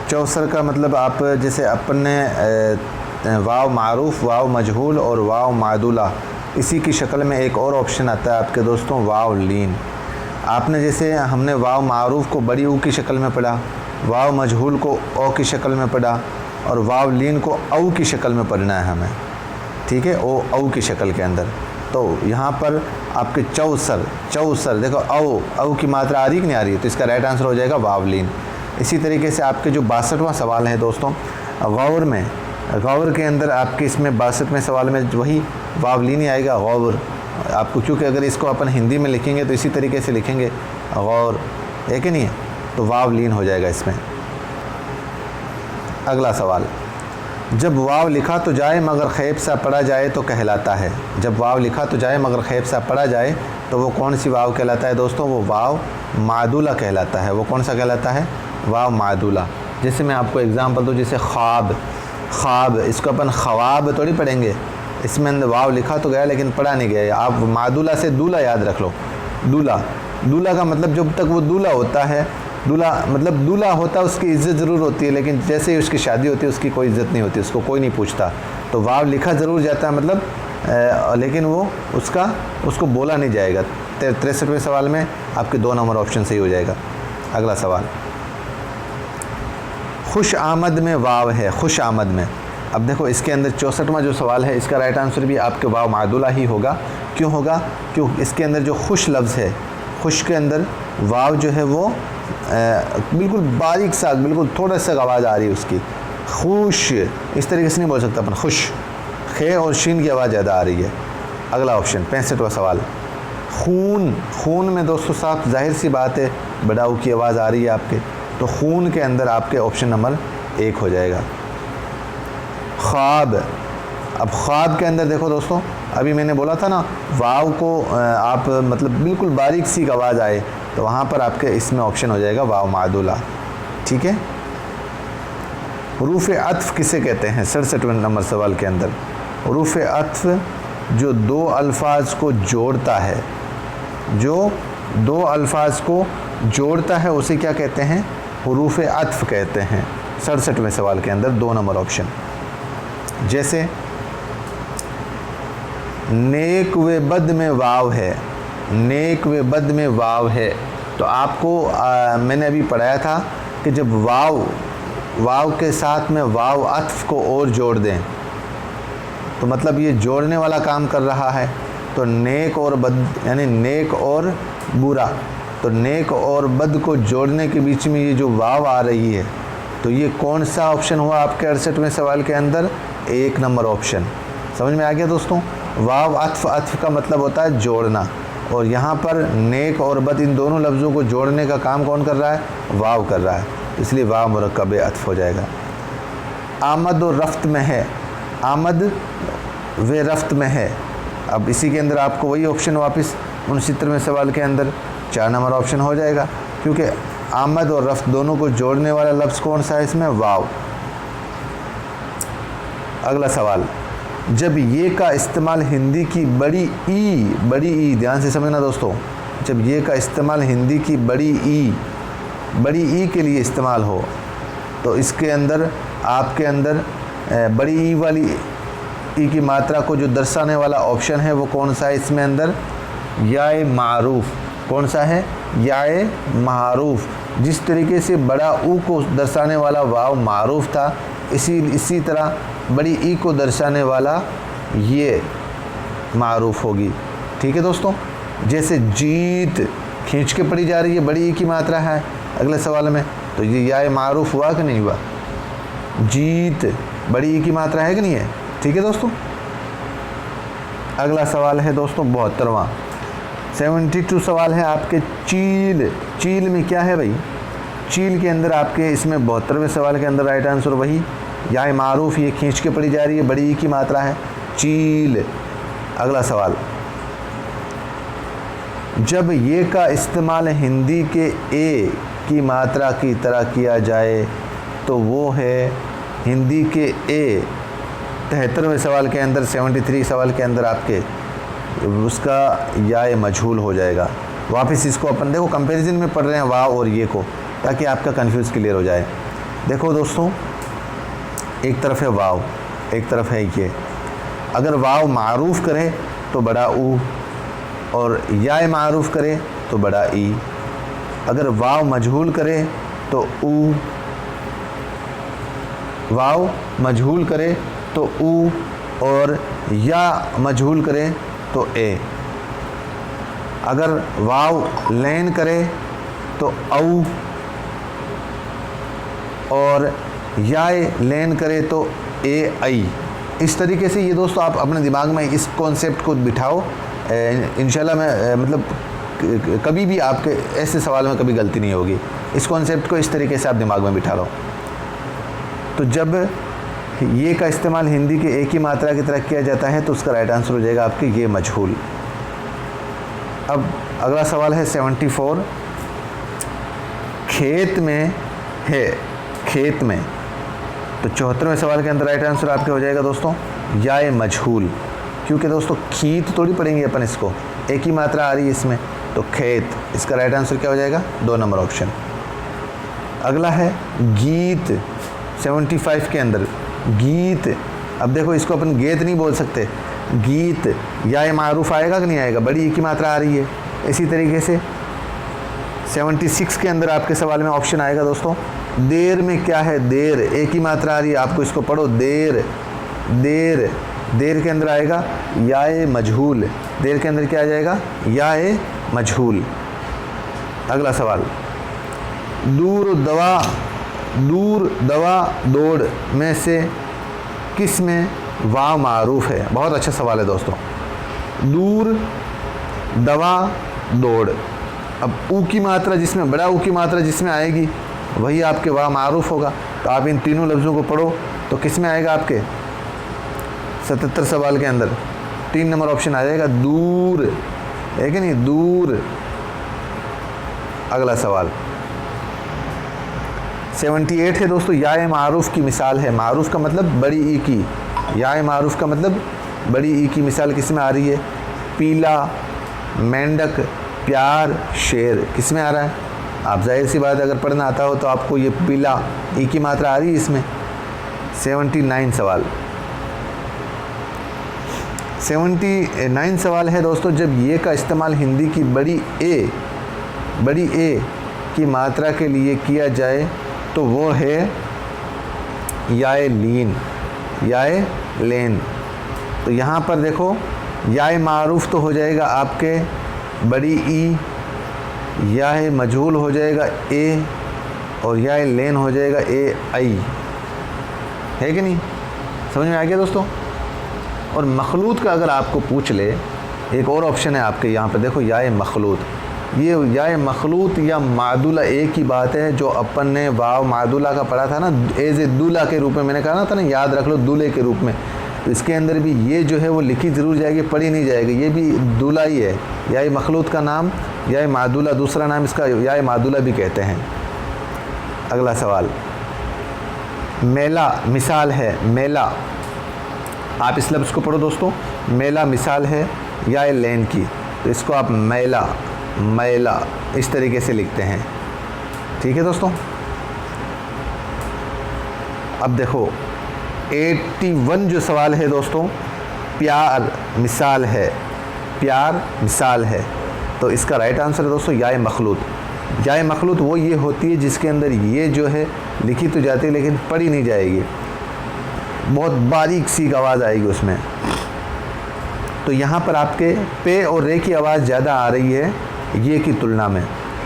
[SPEAKER 1] चौसर का मतलब आप जैसे अपन ने वाव मारूफ, वाव मजहूल और वाव मादुला, इसी की शक्ल में एक और ऑप्शन आता है आपके दोस्तों वाव लीन। आपने जैसे हमने वाव मारूफ को बड़ी ऊ की शक्ल में पढ़ा, वाव मजहूल को ओ की शक्ल में पढ़ा, और वाव लीन को औ की शक्ल में पढ़ना है हमें। ठीक है, ओ औ की शक्ल के अंदर। तो यहाँ पर आपके चौसर, चौसर देखो औ की मात्रा आ रही कि नहीं आ रही है, तो इसका राइट आंसर हो जाएगा वाव लीन। इसी तरीके से आपके जो 62वां सवाल है दोस्तों गौर में, गौर के अंदर आपके इसमें 62वें सवाल में वही वाव लीन ही आएगा, गौर आपको, क्योंकि अगर इसको अपन हिंदी में लिखेंगे तो इसी तरीके से लिखेंगे गौर, है कि नहीं है, तो वाव लीन हो जाएगा इसमें। अगला सवाल, जब वाव लिखा तो जाए मगर खैब सा पढ़ा जाए तो कहलाता है। जब वाव लिखा तो जाए मगर खैब सा पढ़ा जाए तो वो कौन सी वाव कहलाता है दोस्तों? वो वाव मादुला कहलाता है। वो कौन सा कहलाता है? वाव मादुला। जैसे मैं आपको एग्जांपल दूँ, जैसे ख्वाब, ख्वाब, इसको अपन ख्वाब थोड़ी पढ़ेंगे, इसमें अंदर वाव लिखा तो गया लेकिन पढ़ा नहीं गया। आप मादुला से दूल्हा याद रख लो, दूल्हा, दूल्हा का मतलब जब तक वो दूल्हा होता है, दूल्हा मतलब दूल्हा होता है, उसकी इज़्ज़त ज़रूर होती है, लेकिन जैसे ही उसकी शादी होती है उसकी कोई इज़्ज़त नहीं होती, उसको कोई नहीं पूछता। तो वाव लिखा ज़रूर जाता है मतलब, लेकिन वो उसको बोला नहीं जाएगा। 63वें सवाल में आपके 2 नंबर ऑप्शन सही हो जाएगा। अगला सवाल, खुश आमद में वाव है, खुश आमद में। अब देखो इसके अंदर 64वां जो सवाल है, इसका राइट आंसर भी आपके वाव मादुला ही होगा। क्यों होगा? क्यों? इसके अंदर जो खुश लफ्ज़ है, खुश के अंदर वाव जो है वो बिल्कुल बारीक सा, बिल्कुल थोड़ा सा आवाज़ आ रही है उसकी, खुश, इस तरीके से नहीं बोल सकता अपन, खुश, खे और शीन की आवाज़ ज़्यादा आ रही है। अगला ऑप्शन 65वां सवाल, खून, खून में दोस्तों साफ जाहिर सी बात है बड़ाऊ की आवाज़ आ रही है आपके, तो खून के अंदर आपके ऑप्शन नंबर 1 हो जाएगा। ख्वाब, अब ख्वाब के अंदर देखो दोस्तों, अभी मैंने बोला था ना वाव को आप मतलब बिल्कुल बारीक सी आवाज़ आए, तो वहाँ पर आपके इसमें ऑप्शन हो जाएगा वाव मादुला। ठीक है। हुरूफ अत्फ किसे कहते हैं? 67वें नंबर सवाल के अंदर हुरूफ अत्फ जो 2 अल्फाज को जोड़ता है, जो 2 अल्फाज को जोड़ता है उसे क्या कहते हैं? हुरूफ अत्फ कहते हैं। 67वें सवाल के अंदर 2 नंबर ऑप्शन, जैसे नेक व बद में वाव है, नेक व बद में वाव है, तो आपको मैंने अभी पढ़ाया था कि जब वाव के साथ में वाव अत्फ को और जोड़ दें तो मतलब ये जोड़ने वाला काम कर रहा है। तो नेक और बद यानी नेक और बुरा, तो नेक और बद को जोड़ने के बीच में ये जो वाव आ रही है, तो ये कौन सा ऑप्शन हुआ आपके 68वें सवाल के अंदर? 1 नंबर ऑप्शन। समझ में आ गया दोस्तों? वाव अत्फ, अत्फ का मतलब होता है जोड़ना, और यहाँ पर नेक और बद इन दोनों लफ्ज़ों को जोड़ने का काम कौन कर रहा है? वाव कर रहा है, इसलिए वाव मुरक्कब अत्फ हो जाएगा। आमद और रफ्त में है, आमद व रफ्त में है। अब इसी के अंदर आपको वही ऑप्शन वापस 69वें सवाल के अंदर 4 नंबर ऑप्शन हो जाएगा, क्योंकि आमद और रफ्त दोनों को जोड़ने वाला लफ्ज़ कौन सा है इसमें? वाव। अगला सवाल, जब ये का इस्तेमाल हिंदी की बड़ी ई, ध्यान से समझना दोस्तों, जब ये का इस्तेमाल हिंदी की बड़ी ई के लिए इस्तेमाल हो, तो इसके अंदर आपके अंदर बड़ी ई वाली ई की मात्रा को जो दर्शाने वाला ऑप्शन है वो कौन सा है इसमें अंदर? याए मारूफ। कौन सा है? याए मारूफ। जिस तरीके से बड़ा ऊ को दर्शाने वाला वाव मारूफ था, इसी तरह बड़ी ई को दर्शाने वाला ये मारूफ होगी। ठीक है दोस्तों। जैसे जीत खींच के पढ़ी जा रही है, बड़ी ई की मात्रा है अगले सवाल में, तो ये याए मारूफ हुआ कि नहीं हुआ? जीत बड़ी ई की मात्रा है कि नहीं है? ठीक है दोस्तों। अगला सवाल है दोस्तों 72वां, 72 सवाल है आपके चील। चील में क्या है भाई? चील के अंदर आपके इसमें 72वें सवाल के अंदर राइट आंसर वही याए मारूफ, ये खींच के पढ़ी जा रही है, बड़ी ई की मात्रा है, चील। अगला सवाल, जब ये का इस्तेमाल हिंदी के ए की मात्रा की तरह किया जाए तो वो है हिंदी के ए। 73वें सवाल के अंदर 73 सवाल के अंदर आपके उसका याए मजहूल हो जाएगा। वापस इसको अपन देखो कंपैरिजन में पढ़ रहे हैं वाव और ये को, ताकि आपका कंफ्यूज क्लियर हो जाए। देखो दोस्तों, एक तरफ है वाव, एक तरफ है ये। अगर वाव मारूफ करे तो बड़ा ऊ, और याए मारूफ करे तो बड़ा ई। अगर वाव मजहूल करे तो ऊ, वाव मजहूल करे तो ऊ, और या मजहूल करे तो ए। अगर वाव लैन करे तो औ, और याए लैन करे तो ए आई। इस तरीके से ये दोस्तों आप अपने दिमाग में इस कॉन्सेप्ट को बिठाओ। इंशाल्लाह मैं मतलब कभी भी आपके ऐसे सवाल में कभी गलती नहीं होगी। इस कॉन्सेप्ट को इस तरीके से आप दिमाग में बिठा लो। तो जब ये का इस्तेमाल हिंदी के एक ही मात्रा की तरह किया जाता है तो उसका राइट आंसर हो जाएगा आपके ये मजहूल। अब अगला सवाल है 74, खेत में है, खेत में। तो 74वें सवाल के अंदर राइट आंसर आपके हो जाएगा दोस्तों या मजहूल, क्योंकि दोस्तों खीत थोड़ी पढ़ेंगे अपन, इसको एक ही मात्रा आ रही है इसमें, तो खेत। इसका राइट आंसर क्या हो जाएगा? 2 नंबर ऑप्शन। अगला है गीत, 75 के अंदर गीत। अब देखो इसको अपन गेत नहीं बोल सकते, गीत या मारूफ आएगा कि नहीं आएगा? बड़ी एक ही मात्रा आ रही है। इसी तरीके से 76 के अंदर आपके सवाल में ऑप्शन आएगा दोस्तों देर में क्या है? देर एक ही मात्रा आ रही है, आपको इसको पढ़ो देर। देर, देर के अंदर आएगा या मजहूल। देर के अंदर क्या आ जाएगा? या मजहूल। अगला सवाल, दूर दवा दौड़ में से किस में वाव मारूफ है? बहुत अच्छा सवाल है दोस्तों। दूर दवा दौड़, अब ऊ की मात्रा जिसमें, बड़ा ऊ की मात्रा जिसमें आएगी वही आपके वाव मारूफ होगा। तो आप इन तीनों लफ्ज़ों को पढ़ो तो किस में आएगा? आपके 77 सवाल के अंदर 3 नंबर ऑप्शन आ जाएगा दूर, है कि नहीं? दूर। अगला सवाल 78 है दोस्तों, या मारूफ की मिसाल है। मारूफ का मतलब बड़ी ई की, या मारूफ का मतलब बड़ी ई की मिसाल किस में आ रही है? पीला, मेंढक, प्यार, शेर। किस में आ रहा है? आप जाहिर सी बात है अगर पढ़ना आता हो तो आपको ये पीला ई की मात्रा आ रही है इसमें। 79 सवाल, 79 सवाल है दोस्तों, जब ये का इस्तेमाल हिंदी की बड़ी ए की मात्रा के लिए किया जाए तो वो है याए लीन, याए लेन। तो यहाँ पर देखो याए मारूफ तो हो जाएगा आपके बड़ी ई, याए मजहूल हो जाएगा ए, और याए लेन हो जाएगा ए आई, है कि नहीं? समझ में आ गया दोस्तों? और मखलूत का अगर आपको पूछ ले, एक और ऑप्शन है आपके यहाँ पे, देखो याए मखलूत। ये याए मखलूत या मादुला एक ही बात है, जो अपन ने वाव मादुला का पढ़ा था ना, एज ए दूल्हा के रूप में, मैंने कहा था ना, याद रख लो दूल्हे के रूप में। तो इसके अंदर भी ये जो है वो लिखी ज़रूर जाएगी, पढ़ी नहीं जाएगी। ये भी दूल्हा ही है। याए मखलूत का नाम याए मादुला, दूसरा नाम इसका याए मादुला भी कहते हैं। अगला सवाल, मेला मिसाल है, मेला। आप इस लफ्ज़ को पढ़ो दोस्तों, मेला मिसाल है याए लेन की, तो इसको आप मेला, मैला इस तरीके से लिखते हैं। ठीक है दोस्तों? अब देखो 81 जो सवाल है दोस्तों, प्यार मिसाल है, प्यार मिसाल है। तो इसका राइट आंसर है दोस्तों याए मखलूत। याए मखलूत वो ये होती है जिसके अंदर ये जो है लिखी तो जाती है लेकिन पढ़ी नहीं जाएगी, बहुत बारीक सी आवाज़ आएगी उसमें। तो यहाँ पर आपके पे और रे की आवाज़ ज़्यादा आ रही है ये की तुलना में।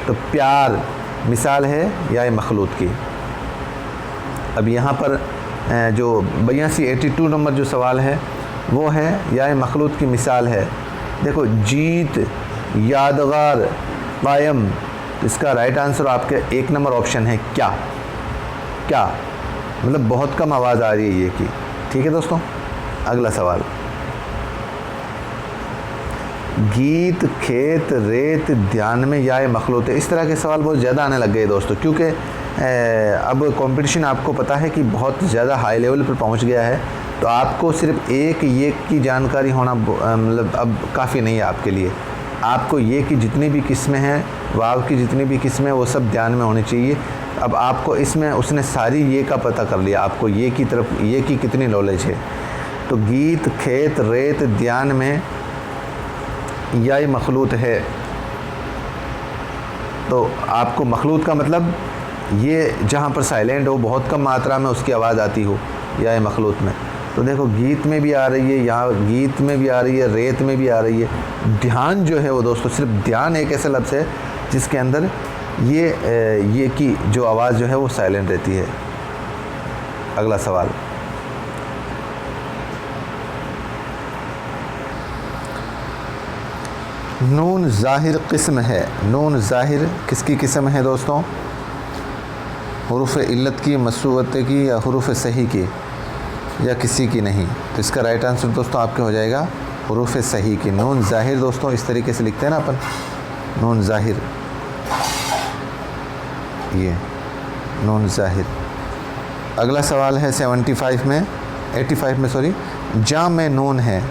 [SPEAKER 1] तो प्यार मिसाल है याए मखलूत की। अब यहाँ पर जो 82 नंबर जो सवाल है वो है याए मखलूत की मिसाल है। देखो जीत, यादगार, कायम। इसका राइट आंसर आपके 1 नंबर ऑप्शन है क्या। क्या मतलब बहुत कम आवाज़ आ रही है ये की। ठीक है दोस्तों? अगला सवाल, गीत, खेत, रेत, ध्यान में याए मखलूत है। इस तरह के सवाल बहुत ज़्यादा आने लग गए दोस्तों, क्योंकि अब कंपटीशन आपको पता है कि बहुत ज़्यादा हाई लेवल पर पहुंच गया है। तो आपको सिर्फ एक ये की जानकारी होना मतलब अब काफ़ी नहीं है आपके लिए। आपको ये की जितनी भी किस्में हैं, वाव की जितनी भी किस्में, वो सब ध्यान में होनी चाहिए। अब आपको इसमें उसने सारी ये का पता कर लिया, आपको ये की तरफ ये की कितनी नॉलेज है। तो गीत, खेत, रेत, ध्यान में याए मखलूत है। तो आपको मखलूत का मतलब ये जहाँ पर साइलेंट हो, बहुत कम मात्रा में उसकी आवाज़ आती हो याए मखलूत में। तो देखो गीत में भी आ रही है, यहाँ गीत में भी आ रही है, रेत में भी आ रही है। ध्यान जो है वो दोस्तों, सिर्फ ध्यान एक ऐसा लफ्ज़ है जिसके अंदर ये की जो आवाज़ जो है वो साइलेंट रहती है। अगला सवाल, नून ज़ाहिर किस्म है। नून ज़ाहिर किसकी किस्म है दोस्तों? हुरूफ इल्लत की, मसरूअत की, या हुरूफ सही की, या किसी की नहीं। तो इसका राइट आंसर दोस्तों आपके हो जाएगा हुरूफ सही की। नून ज़ाहिर दोस्तों इस तरीके से लिखते हैं ना अपन, नून ज़ाहिर, ये नून ज़ाहिर। अगला सवाल है 85 में सॉरी, जा में नून है,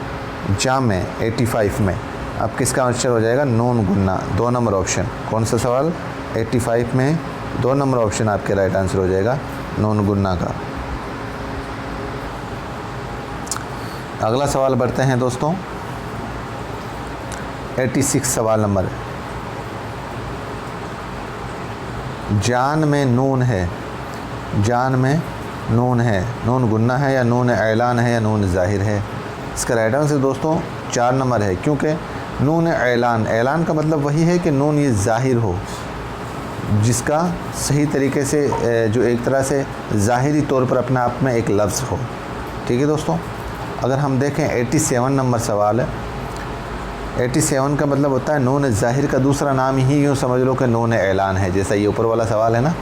[SPEAKER 1] जा में 85 में, अब किसका आंसर हो जाएगा? नून गुन्ना, 2 नंबर ऑप्शन। कौन सा सवाल? 85 में 2 नंबर ऑप्शन आपके राइट आंसर हो जाएगा नून गुन्ना का। अगला सवाल बढ़ते हैं दोस्तों, 86 सवाल नंबर। जान में नून है, जान में नून है, नून गुन्ना है या नून ऐलान है या नून ज़ाहिर है? इसका राइट आंसर दोस्तों 4 नंबर है, क्योंकि नून ऐलान, ऐलान का मतलब वही है कि नून ये ज़ाहिर हो, जिसका सही तरीके से जो एक तरह से ज़ाहिरी तौर पर अपने आप में एक लफ्ज़ हो। ठीक है दोस्तों, अगर हम देखें 87 नंबर सवाल है, 87 का मतलब होता है नून ज़ाहिर का दूसरा नाम ही यूँ समझ लो कि नून ऐलान है। जैसा ये ऊपर वाला सवाल है ना,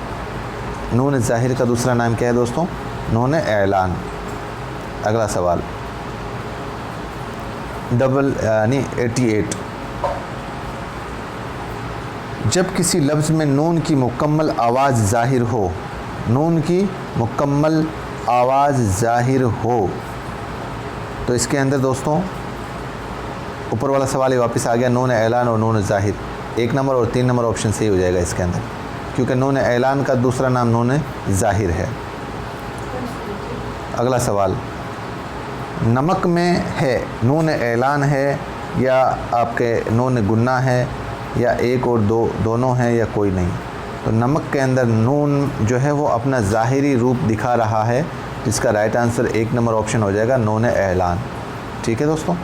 [SPEAKER 1] नून ज़ाहिर का दूसरा नाम क्या है दोस्तों? नून ऐलान। अगला सवाल 88, जब किसी लफ्ज़ में नून की मुकम्मल आवाज़ ज़ाहिर हो, नून की मुकम्मल आवाज़ ज़ाहिर हो, तो इसके अंदर दोस्तों ऊपर वाला सवाल ही वापस आ गया, नून ऐलान और नून ज़ाहिर। 1 नंबर और 3 नंबर ऑप्शन सही हो जाएगा इसके अंदर, क्योंकि नून ऐलान का दूसरा नाम नून ज़ाहिर है। अगला सवाल, नमक में है, नून ऐलान है या आपके नून गुन्ना है, या 1 और 2 दोनों हैं, या कोई नहीं? तो नमक के अंदर नून जो है वो अपना ज़ाहिरी रूप दिखा रहा है, जिसका राइट आंसर 1 नंबर ऑप्शन हो जाएगा नून ऐलान। ठीक है दोस्तों,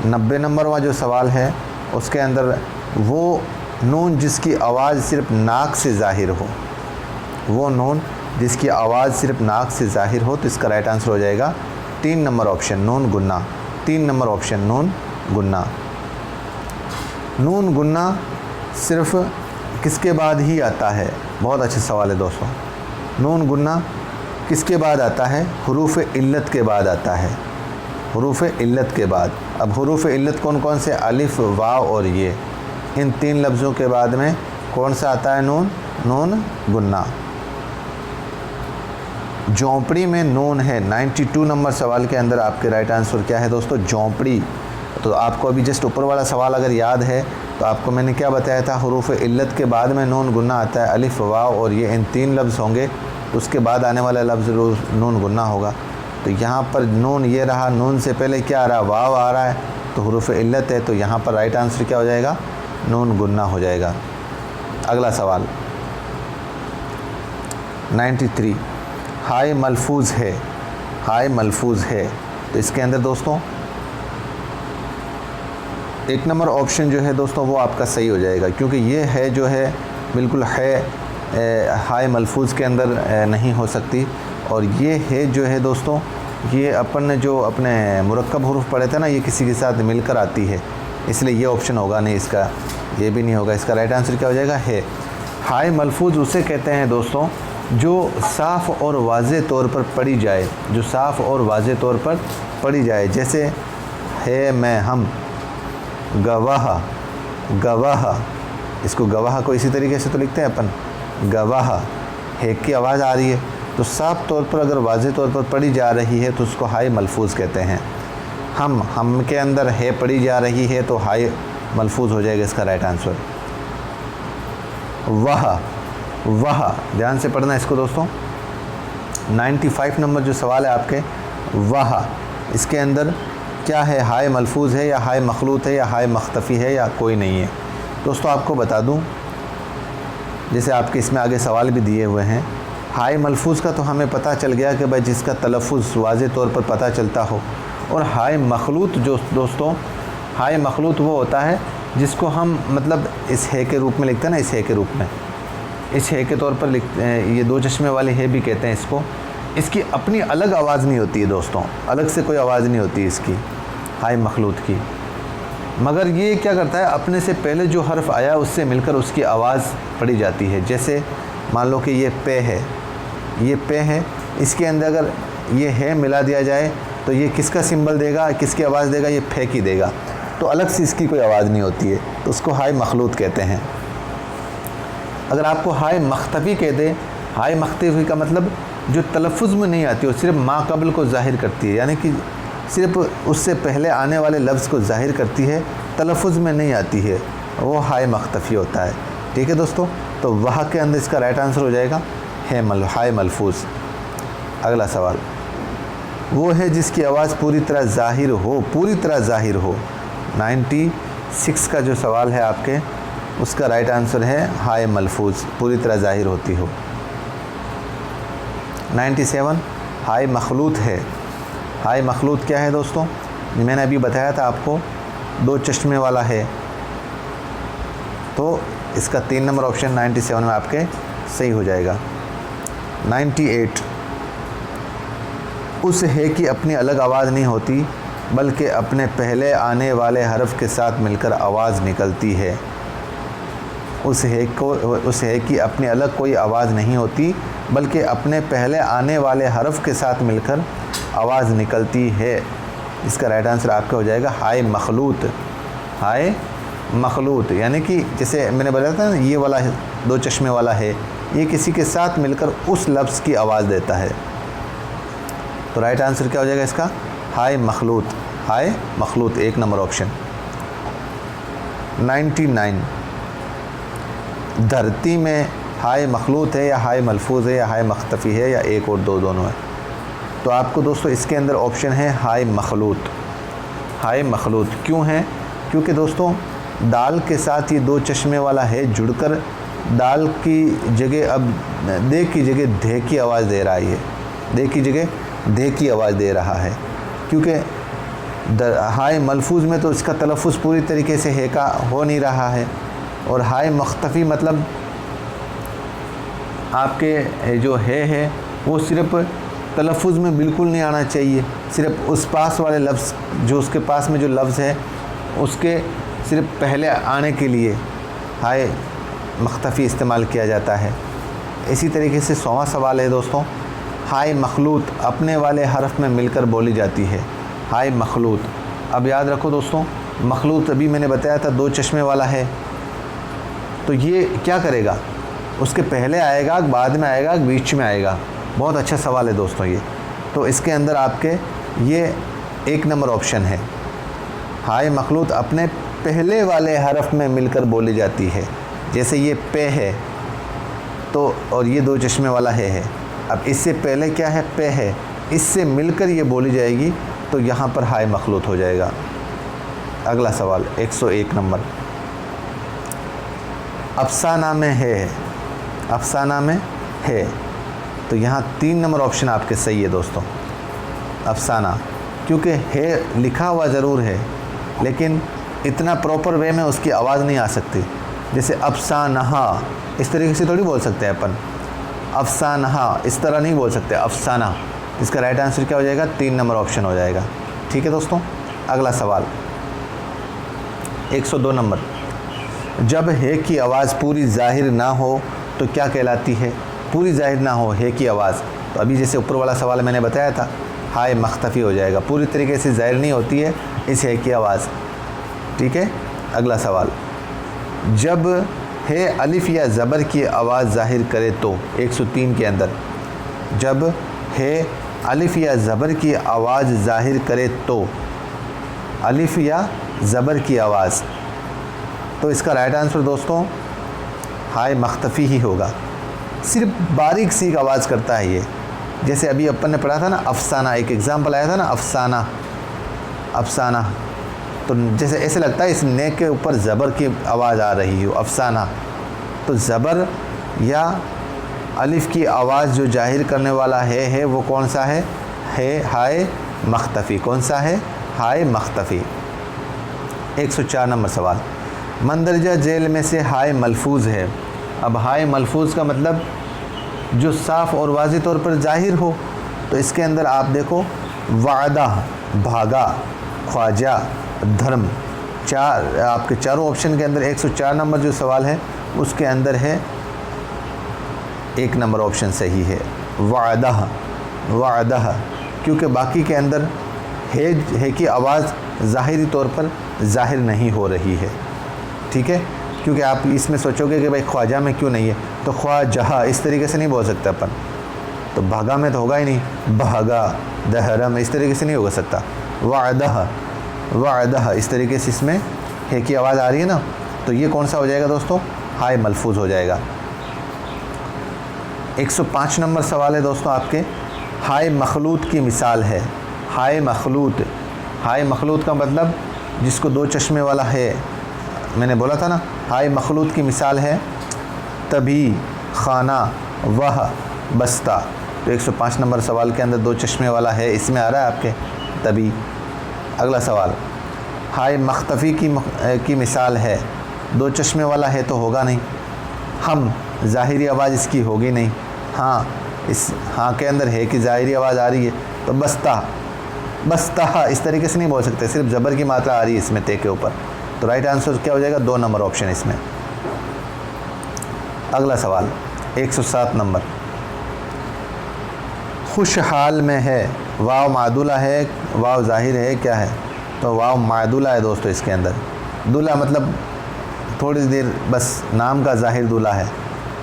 [SPEAKER 1] 90 नंबर वाला जो सवाल है उसके अंदर वो नून जिसकी आवाज़ सिर्फ नाक से ज़ाहिर हो, वो नून जिसकी आवाज़ सिर्फ नाक से ज़ाहिर हो, तो इसका राइट आंसर हो जाएगा 3 नंबर ऑप्शन नून गुन्ना। 3 नंबर ऑप्शन नून गुन्ना। नून गुन्ना सिर्फ किसके बाद ही आता है? बहुत अच्छा सवाल है दोस्तों। नून गुन्ना किसके बाद आता है? हुरूफ इल्लत के बाद आता है, हुरूफ इल्लत के बाद। अब हुरूफ इल्लत कौन कौन से? अलिफ, वाव और ये, इन 3 लफ्ज़ों के बाद में कौन सा आता है? नून, नून गुन्ना। झोंपड़ी में नून है, 92 नंबर सवाल के अंदर आपके राइट आंसर क्या है दोस्तों? झोंपड़ी। तो आपको अभी जस्ट ऊपर वाला सवाल अगर याद है तो आपको मैंने क्या बताया था? हुरूफ इल्लत के बाद में नून गुन्ना आता है, अलिफ, वाव और ये, इन 3 लफ्ज़ होंगे, उसके बाद आने वाला लफ्ज़ नून गुन्ना होगा। तो यहाँ पर नून ये रहा, नून से पहले क्या आ रहा? वाव आ रहा है, तो हुरूफ इल्लत है, तो यहाँ पर राइट आंसर क्या हो जाएगा? नून गुन्ना हो जाएगा। अगला सवाल 93, हाय मलफूज़ है, हाय मलफूज़ है, तो इसके अंदर दोस्तों 1 नंबर ऑप्शन जो है दोस्तों वो आपका सही हो जाएगा, क्योंकि ये है जो है बिल्कुल है हाय मलफूज़ के अंदर नहीं हो सकती, और ये है जो है दोस्तों ये अपन ने जो अपने मुरक्कब हुरूफ पढ़े थे ना, ये किसी के साथ मिलकर आती है, इसलिए ये ऑप्शन होगा नहीं इसका, ये भी नहीं होगा। इसका राइट आंसर क्या हो जाएगा? है। हाय मलफूज़ उसे कहते हैं दोस्तों जो साफ़ और वाज़े तौर पर पढ़ी जाए, जो साफ़ और वाज़े तौर पर पढ़ी जाए, जैसे है, मैं, हम, गवाह, गवाह, इसको गवाह को इसी तरीके से तो लिखते हैं अपन, गवाह, है की आवाज़ आ रही है, तो साफ तौर पर अगर वाज़े तौर पर पढ़ी जा रही है तो उसको हाय मलफूज़ कहते हैं। हम के अंदर है पढ़ी जा रही है तो हाय मलफूज़ हो जाएगा इसका राइट आंसर। वह, ध्यान से पढ़ना इसको दोस्तों। 95 नंबर जो सवाल है आपके, वह, इसके अंदर क्या है? हाय मलफूज़ है या हाय मखलूत है या हाय मख्तफ़ी है या कोई नहीं है? दोस्तों आपको बता दूं, जैसे आपके इसमें आगे सवाल भी दिए हुए हैं, हाय मलफूज़ का तो हमें पता चल गया कि भाई जिसका तलफ़ुज़ वाज़े तौर पर पता चलता हो, और हाय मखलूत जो दोस्तों, हाय मखलूत वो होता है जिसको हम मतलब इस है के रूप में लिखते हैं ना, इस है के रूप में, इस है के तौर पर लिखते हैं, ये 2 चश्मे वाले है भी कहते हैं इसको। इसकी अपनी अलग आवाज़ नहीं होती है दोस्तों, अलग से कोई आवाज़ नहीं होती इसकी, हाय मखलूत की। मगर ये क्या करता है, अपने से पहले जो हर्फ आया उससे मिलकर उसकी आवाज़ पड़ी जाती है। जैसे मान लो कि ये पे है, ये पे है, इसके अंदर अगर ये है मिला दिया जाए तो ये किसका सिंबल देगा, किसकी आवाज़ देगा, ये फे की देगा। तो अलग से इसकी कोई आवाज़ नहीं होती है, तो उसको हाय मखलूत कहते हैं। अगर आपको हाय मख्तफ़ी कह दे, हाय मख्तफ़ी का मतलब जो तलफ़ुज़ में नहीं आती और सिर्फ मा कबल को ज़ाहिर करती है, यानी कि सिर्फ उससे पहले आने वाले लफ्ज़ को ज़ाहिर करती है, तलफ़ुज़ में नहीं आती है, वो हाय मख्तफ़ी होता है। ठीक है दोस्तों, तो वहाँ के अंदर इसका राइट आंसर हो जाएगा हाय मलफूज़। अगला सवाल, वो है जिसकी आवाज़ पूरी तरह ज़ाहिर हो, पूरी तरह ज़ाहिर हो। 96 का जो सवाल है आपके, उसका राइट आंसर है हाय मलफूज़, पूरी तरह ज़ाहिर होती हो। 97 हाय मखलूत है। हाय मखलूत क्या है दोस्तों, मैंने अभी बताया था आपको, 2 चश्मे वाला है, तो इसका 3 नंबर ऑप्शन 97 में आपके सही हो जाएगा। 98 उस है की अपनी अलग आवाज़ नहीं होती, बल्कि अपने पहले आने वाले हरफ के साथ मिलकर आवाज़ निकलती है। उस है की अपनी अलग कोई आवाज़ नहीं होती, बल्कि अपने पहले आने वाले हरफ के साथ मिलकर आवाज़ निकलती है। इसका राइट आंसर आपका हो जाएगा हाय मखलूत। हाय मखलूत यानी कि जैसे मैंने बताया था ना, ये वाला 2 चश्मे वाला है, ये किसी के साथ मिलकर उस लफ्ज़ की आवाज़ देता है। तो राइट आंसर क्या हो जाएगा इसका, हाय मखलूत। हाय मखलूत 1 नंबर ऑप्शन। 99 धरती में हाय मखलूत है या हाय मलफूज़ है या हाय मख्तफ़ी है या 1 और 2 दोनों है। तो आपको दोस्तों इसके अंदर ऑप्शन है हाय मखलूत। हाय मखलूत क्यों है, क्योंकि दोस्तों दाल के साथ ये 2 चश्मे वाला है जुड़कर दाल की जगह अब दे की जगह धे की आवाज़ दे रहा है, ये दे की जगह धे की आवाज़ दे रहा है। क्योंकि हाय मलफूज़ में तो इसका तलफ़ुज़ पूरी तरीके से है का हो नहीं रहा है, और हाय मख्तफ़ी मतलब आपके जो है वो सिर्फ तलफ़ुज़ में बिल्कुल नहीं आना चाहिए, सिर्फ उस पास वाले लफ्ज़ जो उसके पास में जो लफ्ज़ है उसके सिर्फ पहले आने के लिए हाय मख्तफ़ी इस्तेमाल किया जाता है। इसी तरीके से 100वां सवाल है दोस्तों, हाय मखलूत अपने वाले हरफ में मिलकर बोली जाती है। हाय मखलूत, अब याद रखो दोस्तों, मखलूत अभी मैंने बताया था 2 चश्मे वाला है, तो ये क्या करेगा, उसके पहले आएगा, बाद में आएगा, बीच में आएगा। बहुत अच्छा सवाल है दोस्तों ये। तो इसके अंदर आपके ये 1 नंबर ऑप्शन है, हाय मखलूत अपने पहले वाले हरफ में मिलकर बोली जाती है। जैसे ये पे है तो, और ये 2 चश्मे वाला है, अब इससे पहले क्या है, पे है, इससे मिलकर ये बोली जाएगी, तो यहाँ पर हाय मखलूत हो जाएगा। अगला सवाल 101 नंबर, अफसाना में है, अफसाना में है, तो यहाँ 3 नंबर ऑप्शन आपके सही है दोस्तों। अफसाना, क्योंकि है लिखा हुआ ज़रूर है, लेकिन इतना प्रॉपर वे में उसकी आवाज़ नहीं आ सकती। जैसे अफसानहा, इस तरीके से थोड़ी बोल सकते हैं अपन, अफसानहा इस तरह नहीं बोल सकते, अफसाना। इसका राइट आंसर क्या हो जाएगा, 3 नंबर ऑप्शन हो जाएगा। ठीक है दोस्तों, अगला सवाल 102 नंबर, जब है की आवाज़ पूरी ज़ाहिर ना हो तो क्या कहलाती है। पूरी ज़ाहिर ना हो है की आवाज़, तो अभी जैसे ऊपर वाला सवाल मैंने बताया था, हाय मख्तफ़ी हो जाएगा, पूरी तरीके से ज़ाहिर नहीं होती है इस है की आवाज़। ठीक है, अगला सवाल, जब है अलिफ या ज़बर की आवाज़ ज़ाहिर करे तो। 103 के अंदर, जब है अलिफ या ज़बर की आवाज़ ज़ाहिर करे तो, अलिफ या ज़बर की आवाज़, तो इसका राइट आंसर दोस्तों हाय मख्तफ़ी ही होगा। सिर्फ बारीक सी आवाज़ करता है ये। जैसे अभी अपन ने पढ़ा था ना अफसाना, एक एग्ज़ाम्पल आया था ना अफसाना, अफसाना, तो जैसे ऐसे लगता है इस ने के ऊपर ज़बर की आवाज़ आ रही हो, अफसाना। तो ज़बर या अलिफ की आवाज़ जो जाहिर करने वाला है वो कौन सा है हाय मख्तफ़ी। कौन सा है, हाय मख्तफ़ी। 104 नंबर सवाल, मंदरजा जेल में से हाय मलफूज़ है। अब हाय मलफूज़ का मतलब जो साफ़ और वाज़ी तौर पर ज़ाहिर हो, तो इसके अंदर आप देखो वादा, भागा, ख्वाजा, धर्म, आपके चारों ऑप्शन के अंदर 104 नंबर जो सवाल है उसके अंदर है 1 नंबर ऑप्शन सही है, वादा वादा, क्योंकि बाकी के अंदर है की आवाज़ ज़ाहिरी तौर पर ज़ाहिर नहीं हो रही है। ठीक है, क्योंकि आप इसमें सोचोगे कि भाई ख्वाजा में क्यों नहीं है, तो ख्वाजहा इस तरीके से नहीं बोल सकते अपन, तो भागा में तो होगा ही नहीं, भागा दहरम इस तरीके से नहीं हो सकता। वादा वादा इस तरीके से इसमें है की आवाज़ आ रही है ना, तो ये कौन सा हो जाएगा दोस्तों, हाय मलफूज हो जाएगा। 105 नंबर सवाल है दोस्तों आपके, हाय मखलूत की मिसाल है। हाय मखलूत, हाय मखलूत का मतलब जिसको 2 चश्मे वाला है, मैंने बोला था ना, हाय मखलूत की मिसाल है तभी, खाना, वह, बस्ता। तो 105 नंबर सवाल के अंदर 2 चश्मे वाला है, इसमें आ रहा है आपके तभी। अगला सवाल, हाय मख्तफ़ी की मिसाल है, 2 चश्मे वाला है तो होगा नहीं, हम ज़ाहिरी आवाज़ इसकी होगी नहीं, हाँ इस हाँ के अंदर है कि ज़ाहिरी आवाज़ आ रही है, तो बस्ता बस्ता इस तरीके से नहीं बोल सकते, सिर्फ ज़बर की मात्रा आ रही है इसमें ते के ऊपर। तो राइट आंसर क्या हो जाएगा, 2 नंबर ऑप्शन इसमें। अगला सवाल 107 नंबर, खुशहाल में है, वाव मादुला है, वाव ज़ाहिर है, क्या है, तो वाव मादुला है दोस्तों। इसके अंदर दूल्हा मतलब थोड़ी देर बस नाम का ज़ाहिर दूल्हा है,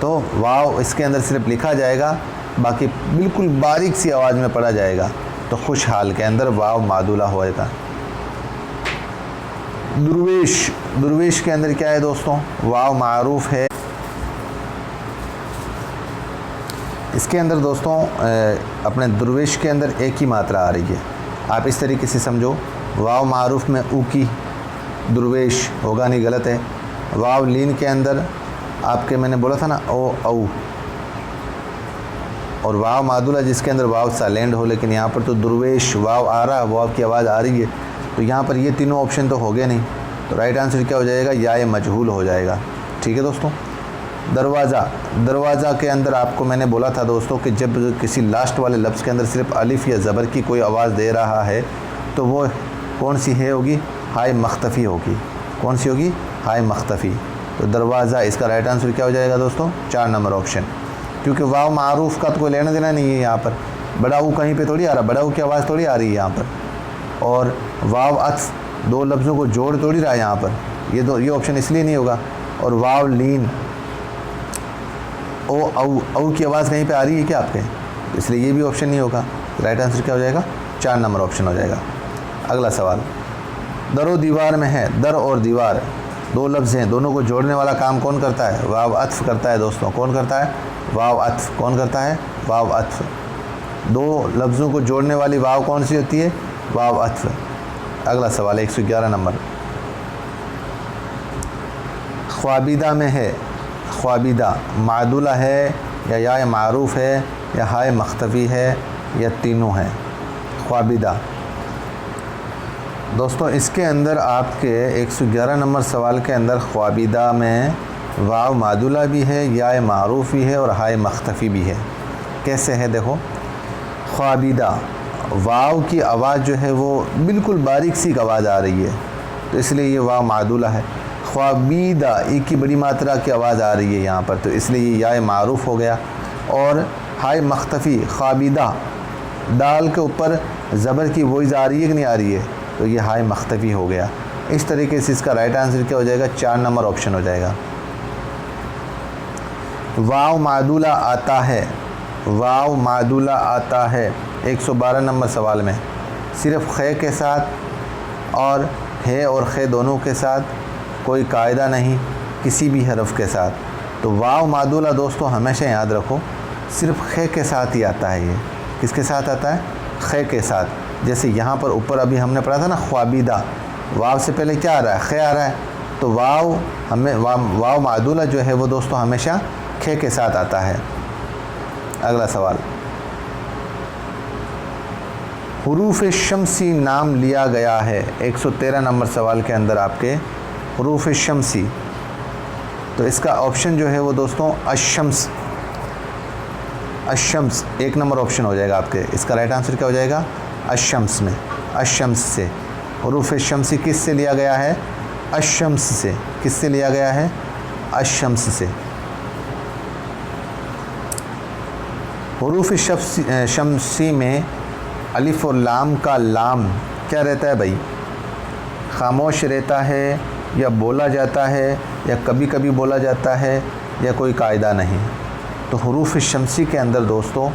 [SPEAKER 1] तो वाव इसके अंदर सिर्फ लिखा जाएगा, बाकी बिल्कुल बारीक सी आवाज़ में पढ़ा जाएगा, तो खुशहाल के अंदर वाव मादुला होएगा। दुर्वेश, दुर्वेश के अंदर क्या है दोस्तों, वाव मारूफ है। इसके अंदर दोस्तों अपने दुर्वेश के अंदर एक ही मात्रा आ रही है, आप इस तरीके से समझो, वाव मारूफ में ऊ की, दुर्वेश होगा नहीं, गलत है। वाव लीन के अंदर आपके मैंने बोला था ना ओ औ, और वाव मादुला जिसके अंदर वाव साइलेंट हो, लेकिन यहाँ पर तो दुर्वेश वाव आ रहा है, वाव की आवाज़ आ रही है, तो यहाँ पर ये तीनों ऑप्शन तो हो गए नहीं, तो राइट आंसर क्या हो जाएगा, या ये मजहूल हो जाएगा। ठीक है दोस्तों। दरवाज़ा, दरवाज़ा के अंदर आपको मैंने बोला था दोस्तों कि जब किसी लास्ट वाले लफ्ज़ के अंदर सिर्फ अलिफ या ज़बर की कोई आवाज़ दे रहा है तो वो कौन सी है होगी, हाय मख्तफ़ी होगी। कौन सी होगी, हाय मख्तफ़ी। तो दरवाज़ा इसका राइट आंसर क्या हो जाएगा दोस्तों, 4 नंबर ऑप्शन, क्योंकि वाव मारूफ का तो कोई लेना देना नहीं है यहाँ पर, बड़ा ऊ कहीं पे थोड़ी आ रहा, बड़ा ऊ की आवाज़ थोड़ी आ रही है यहाँ पर, और वाव अत्फ 2 लफ्ज़ों को जोड़ थोड़ी रहा है यहाँ पर, ये ऑप्शन इसलिए नहीं होगा। और वाव लीन ओ औ की आवाज़ कहीं पे आ रही है क्या आपके, इसलिए ये भी ऑप्शन नहीं होगा। राइट आंसर क्या हो जाएगा, 4 नंबर ऑप्शन हो जाएगा। अगला सवाल, दरो दीवार में है, दर और दीवार 2 लफ्ज़ हैं, दोनों को जोड़ने वाला काम कौन करता है, वाव अत्फ करता है दोस्तों। कौन करता है, वाव अत्फ। कौन करता है, वाव अत्फ। 2 लफ्ज़ों को जोड़ने वाली वाव कौन सी होती है, वाव अत्फ। अगला सवाल 111 नंबर, ख्वाबिदा में है, ख्वाबिदा मादुला है या मारूफ है या हाय मख्तफ़ी है या तीनों हैं। ख्वाबिदा दोस्तों इसके अंदर आपके 111 नंबर सवाल के अंदर ख्वाबिदा में वाव मादुला भी है, या मारूफ भी है और हाय मख्तफ़ी भी है। कैसे है देखो, ख्वाबिदा वाव की आवाज़ जो है वो बिल्कुल बारीक सी आवाज़ आ रही है, तो इसलिए ये वाव मादुला है। ख्वाबीदा एक की बड़ी मात्रा की आवाज़ आ रही है यहाँ पर, तो इसलिए ये या मारूफ हो गया। और हाय मख्तफ़ी, ख्वाबीदा दाल के ऊपर ज़बर की वॉइस आ रही है कि नहीं आ रही है, तो ये हाय मख्तफ़ी हो गया। इस तरीके से इसका राइट आंसर क्या हो जाएगा, 4 नंबर ऑप्शन हो जाएगा। वाव मादुला आता है, वाव मादुला आता है 112 नंबर सवाल में, सिर्फ खे के साथ और है और खे दोनों के साथ, कोई कायदा नहीं किसी भी हरफ के साथ। तो वाव मादुला दोस्तों हमेशा याद रखो सिर्फ खे के साथ ही आता है। ये किसके साथ आता है, खे के साथ। जैसे यहाँ पर ऊपर अभी हमने पढ़ा था ना ख्वाबिदा, वाव से पहले क्या आ रहा है, खे आ रहा है, तो वाव मादुला जो है वो दोस्तों हमेशा खे के साथ आता है। अगला सवाल, हुरूफ शम्सी नाम लिया गया है 113 नंबर सवाल के अंदर आपके हुरूफ शम्सी, तो इसका ऑप्शन जो है वो दोस्तों अशम्स, अशम्स 1 नंबर ऑप्शन हो जाएगा आपके। इसका राइट आंसर क्या हो जाएगा, अशम्स में, अशम्स से। हुरूफ शम्सी किस से लिया गया है, अशम्स से, किससे लिया गया है? अशम्स से। हुरूफ शम्सी में अलिफ और लाम का लाम क्या रहता है भाई? खामोश रहता है या बोला जाता है या कभी कभी बोला जाता है या कोई कायदा नहीं। तो हुरूफ शम्सी के अंदर दोस्तों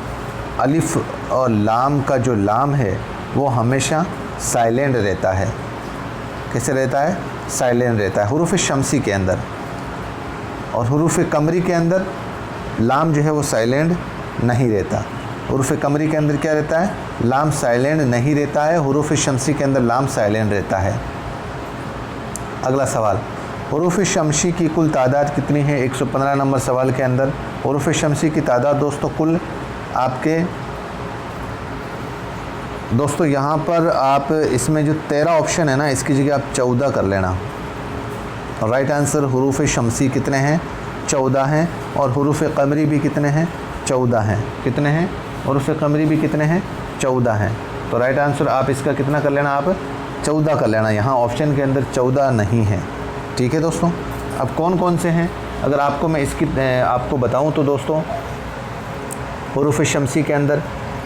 [SPEAKER 1] अलिफ और लाम का जो लाम है वो हमेशा साइलेंट रहता है। कैसे रहता है? साइलेंट रहता है हुरूफ शम्सी के अंदर। और हुरूफ कमरी के अंदर लाम जो है वो साइलेंट नहीं रहता। हुरूफ कमरी के अंदर क्या रहता है? लाम साइलेंट नहीं रहता है। हुरूफ शम्सी के अंदर लाम साइलेंट रहता है। अगला सवाल, हुरूफ शम्सी की कुल तादाद कितनी है? 115 नंबर सवाल के अंदर हुरूफ शम्सी की तादाद दोस्तों कुल आपके दोस्तों यहाँ पर आप इसमें जो 13 ऑप्शन है ना, इसकी जगह आप 14 कर लेना। राइट आंसर हुरूफ शम्सी कितने हैं? 14 हैं। और हुरूफ कमरी भी कितने हैं? 14 हैं। कितने हैं? हुरूफ कमरी भी कितने हैं? 14 हैं। तो राइट आंसर आप इसका कितना कर लेना? आप 14 कर लेना। यहाँ ऑप्शन के अंदर 14 नहीं है। ठीक है दोस्तों। अब कौन कौन से हैं अगर आपको मैं इसकी आपको बताऊँ तो दोस्तों हुरूफ शम्सी के अंदर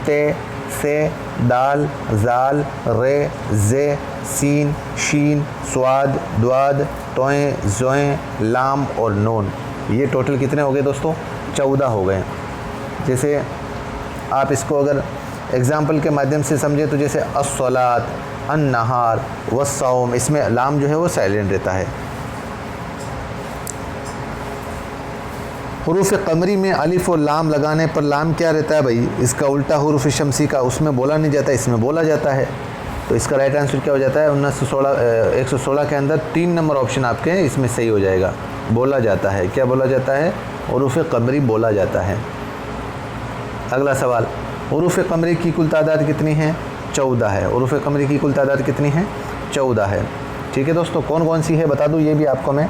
[SPEAKER 1] ते, से, दाल, जाल, रे, जे, सीन, शीन, स्वाद, द्वाद, तोएं, जोएं, लाम और नून, ये टोटल कितने हो गए दोस्तों? 14 हो गए। जैसे आप इसको अगर एग्ज़ाम्पल के माध्यम से समझे तो जैसे अस्सलात, अन्नहार, वस्सौम, इसमें लाम जो है वो साइलेंट रहता है। हुरूफ कमरी में अलिफ और लाम लगाने पर लाम क्या रहता है भाई? इसका उल्टा हुरूफ शम्सी का, उसमें बोला नहीं जाता, इसमें बोला जाता है। तो इसका राइट आंसर क्या हो जाता है? 116 के अंदर 3 नंबर ऑप्शन आपके हैं, इसमें सही हो जाएगा। बोला जाता है। क्या बोला जाता है? हुरूफ कमरी बोला जाता है। अगला सवाल, हुरूफ कमरी की कुल तादाद कितनी है? 14 है। हुरूफ कमरी की कुल तादाद कितनी है? 14 है। ठीक है दोस्तों। कौन कौन सी है बता दूँ ये भी आपको मैं।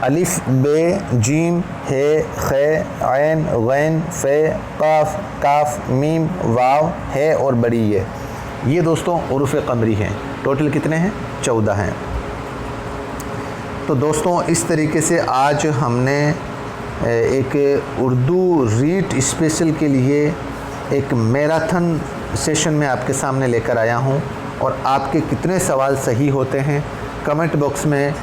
[SPEAKER 1] अलिफ, बे, जीम, हे, खे, ऐन, गैन, फे, काफ, काफ, मीम, वाव, है और बड़ी ये दोस्तों हुरूफ कमरी हैं। टोटल कितने हैं? 14 हैं। तो दोस्तों इस तरीके से आज हमने एक उर्दू रीड स्पेशल के लिए एक मैराथन सेशन में आपके सामने लेकर आया हूं। और आपके कितने सवाल सही होते हैं कमेंट बॉक्स में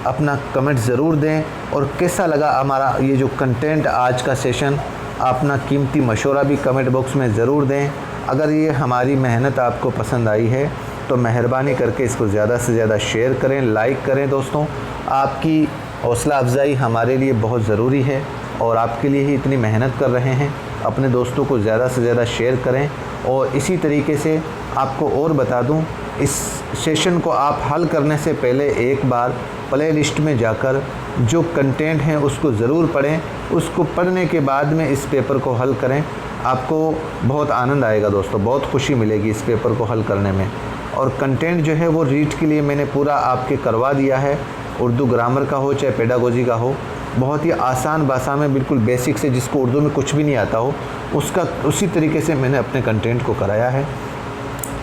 [SPEAKER 1] अपना कमेंट ज़रूर दें। और कैसा लगा हमारा ये जो कंटेंट आज का सेशन, अपना कीमती मशवरा भी कमेंट बॉक्स में ज़रूर दें। अगर ये हमारी मेहनत आपको पसंद आई है तो मेहरबानी करके इसको ज़्यादा से ज़्यादा शेयर करें, लाइक करें। दोस्तों आपकी हौसला अफजाई हमारे लिए बहुत ज़रूरी है और आपके लिए ही इतनी मेहनत कर रहे हैं। अपने दोस्तों को ज़्यादा से ज़्यादा शेयर करें। और इसी तरीके से आपको और बता दूं, इस सेशन को आप हल करने से पहले एक बार प्ले लिस्ट में जाकर जो कंटेंट हैं उसको ज़रूर पढ़ें। उसको पढ़ने के बाद में इस पेपर को हल करें। आपको बहुत आनंद आएगा दोस्तों, बहुत खुशी मिलेगी इस पेपर को हल करने में। और कंटेंट जो है वो रीड के लिए मैंने पूरा आपके करवा दिया है। उर्दू ग्रामर का हो चाहे पेडागोजी का हो, बहुत ही आसान भाषा में, बिल्कुल बेसिक से, जिसको उर्दू में कुछ भी नहीं आता हो उसका उसी तरीके से मैंने अपने कंटेंट को कराया है।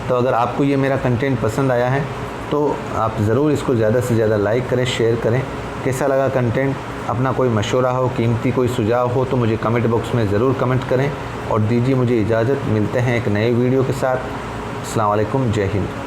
[SPEAKER 1] तो अगर आपको ये मेरा कंटेंट पसंद आया है तो आप ज़रूर इसको ज़्यादा से ज़्यादा लाइक करें, शेयर करें। कैसा लगा कंटेंट? अपना कोई मशवरा हो, कीमती कोई सुझाव हो तो मुझे कमेंट बॉक्स में ज़रूर कमेंट करें। और दीजिए मुझे इजाज़त। मिलते हैं एक नए वीडियो के साथ। अस्सलाम वालेकुम। जय हिंद।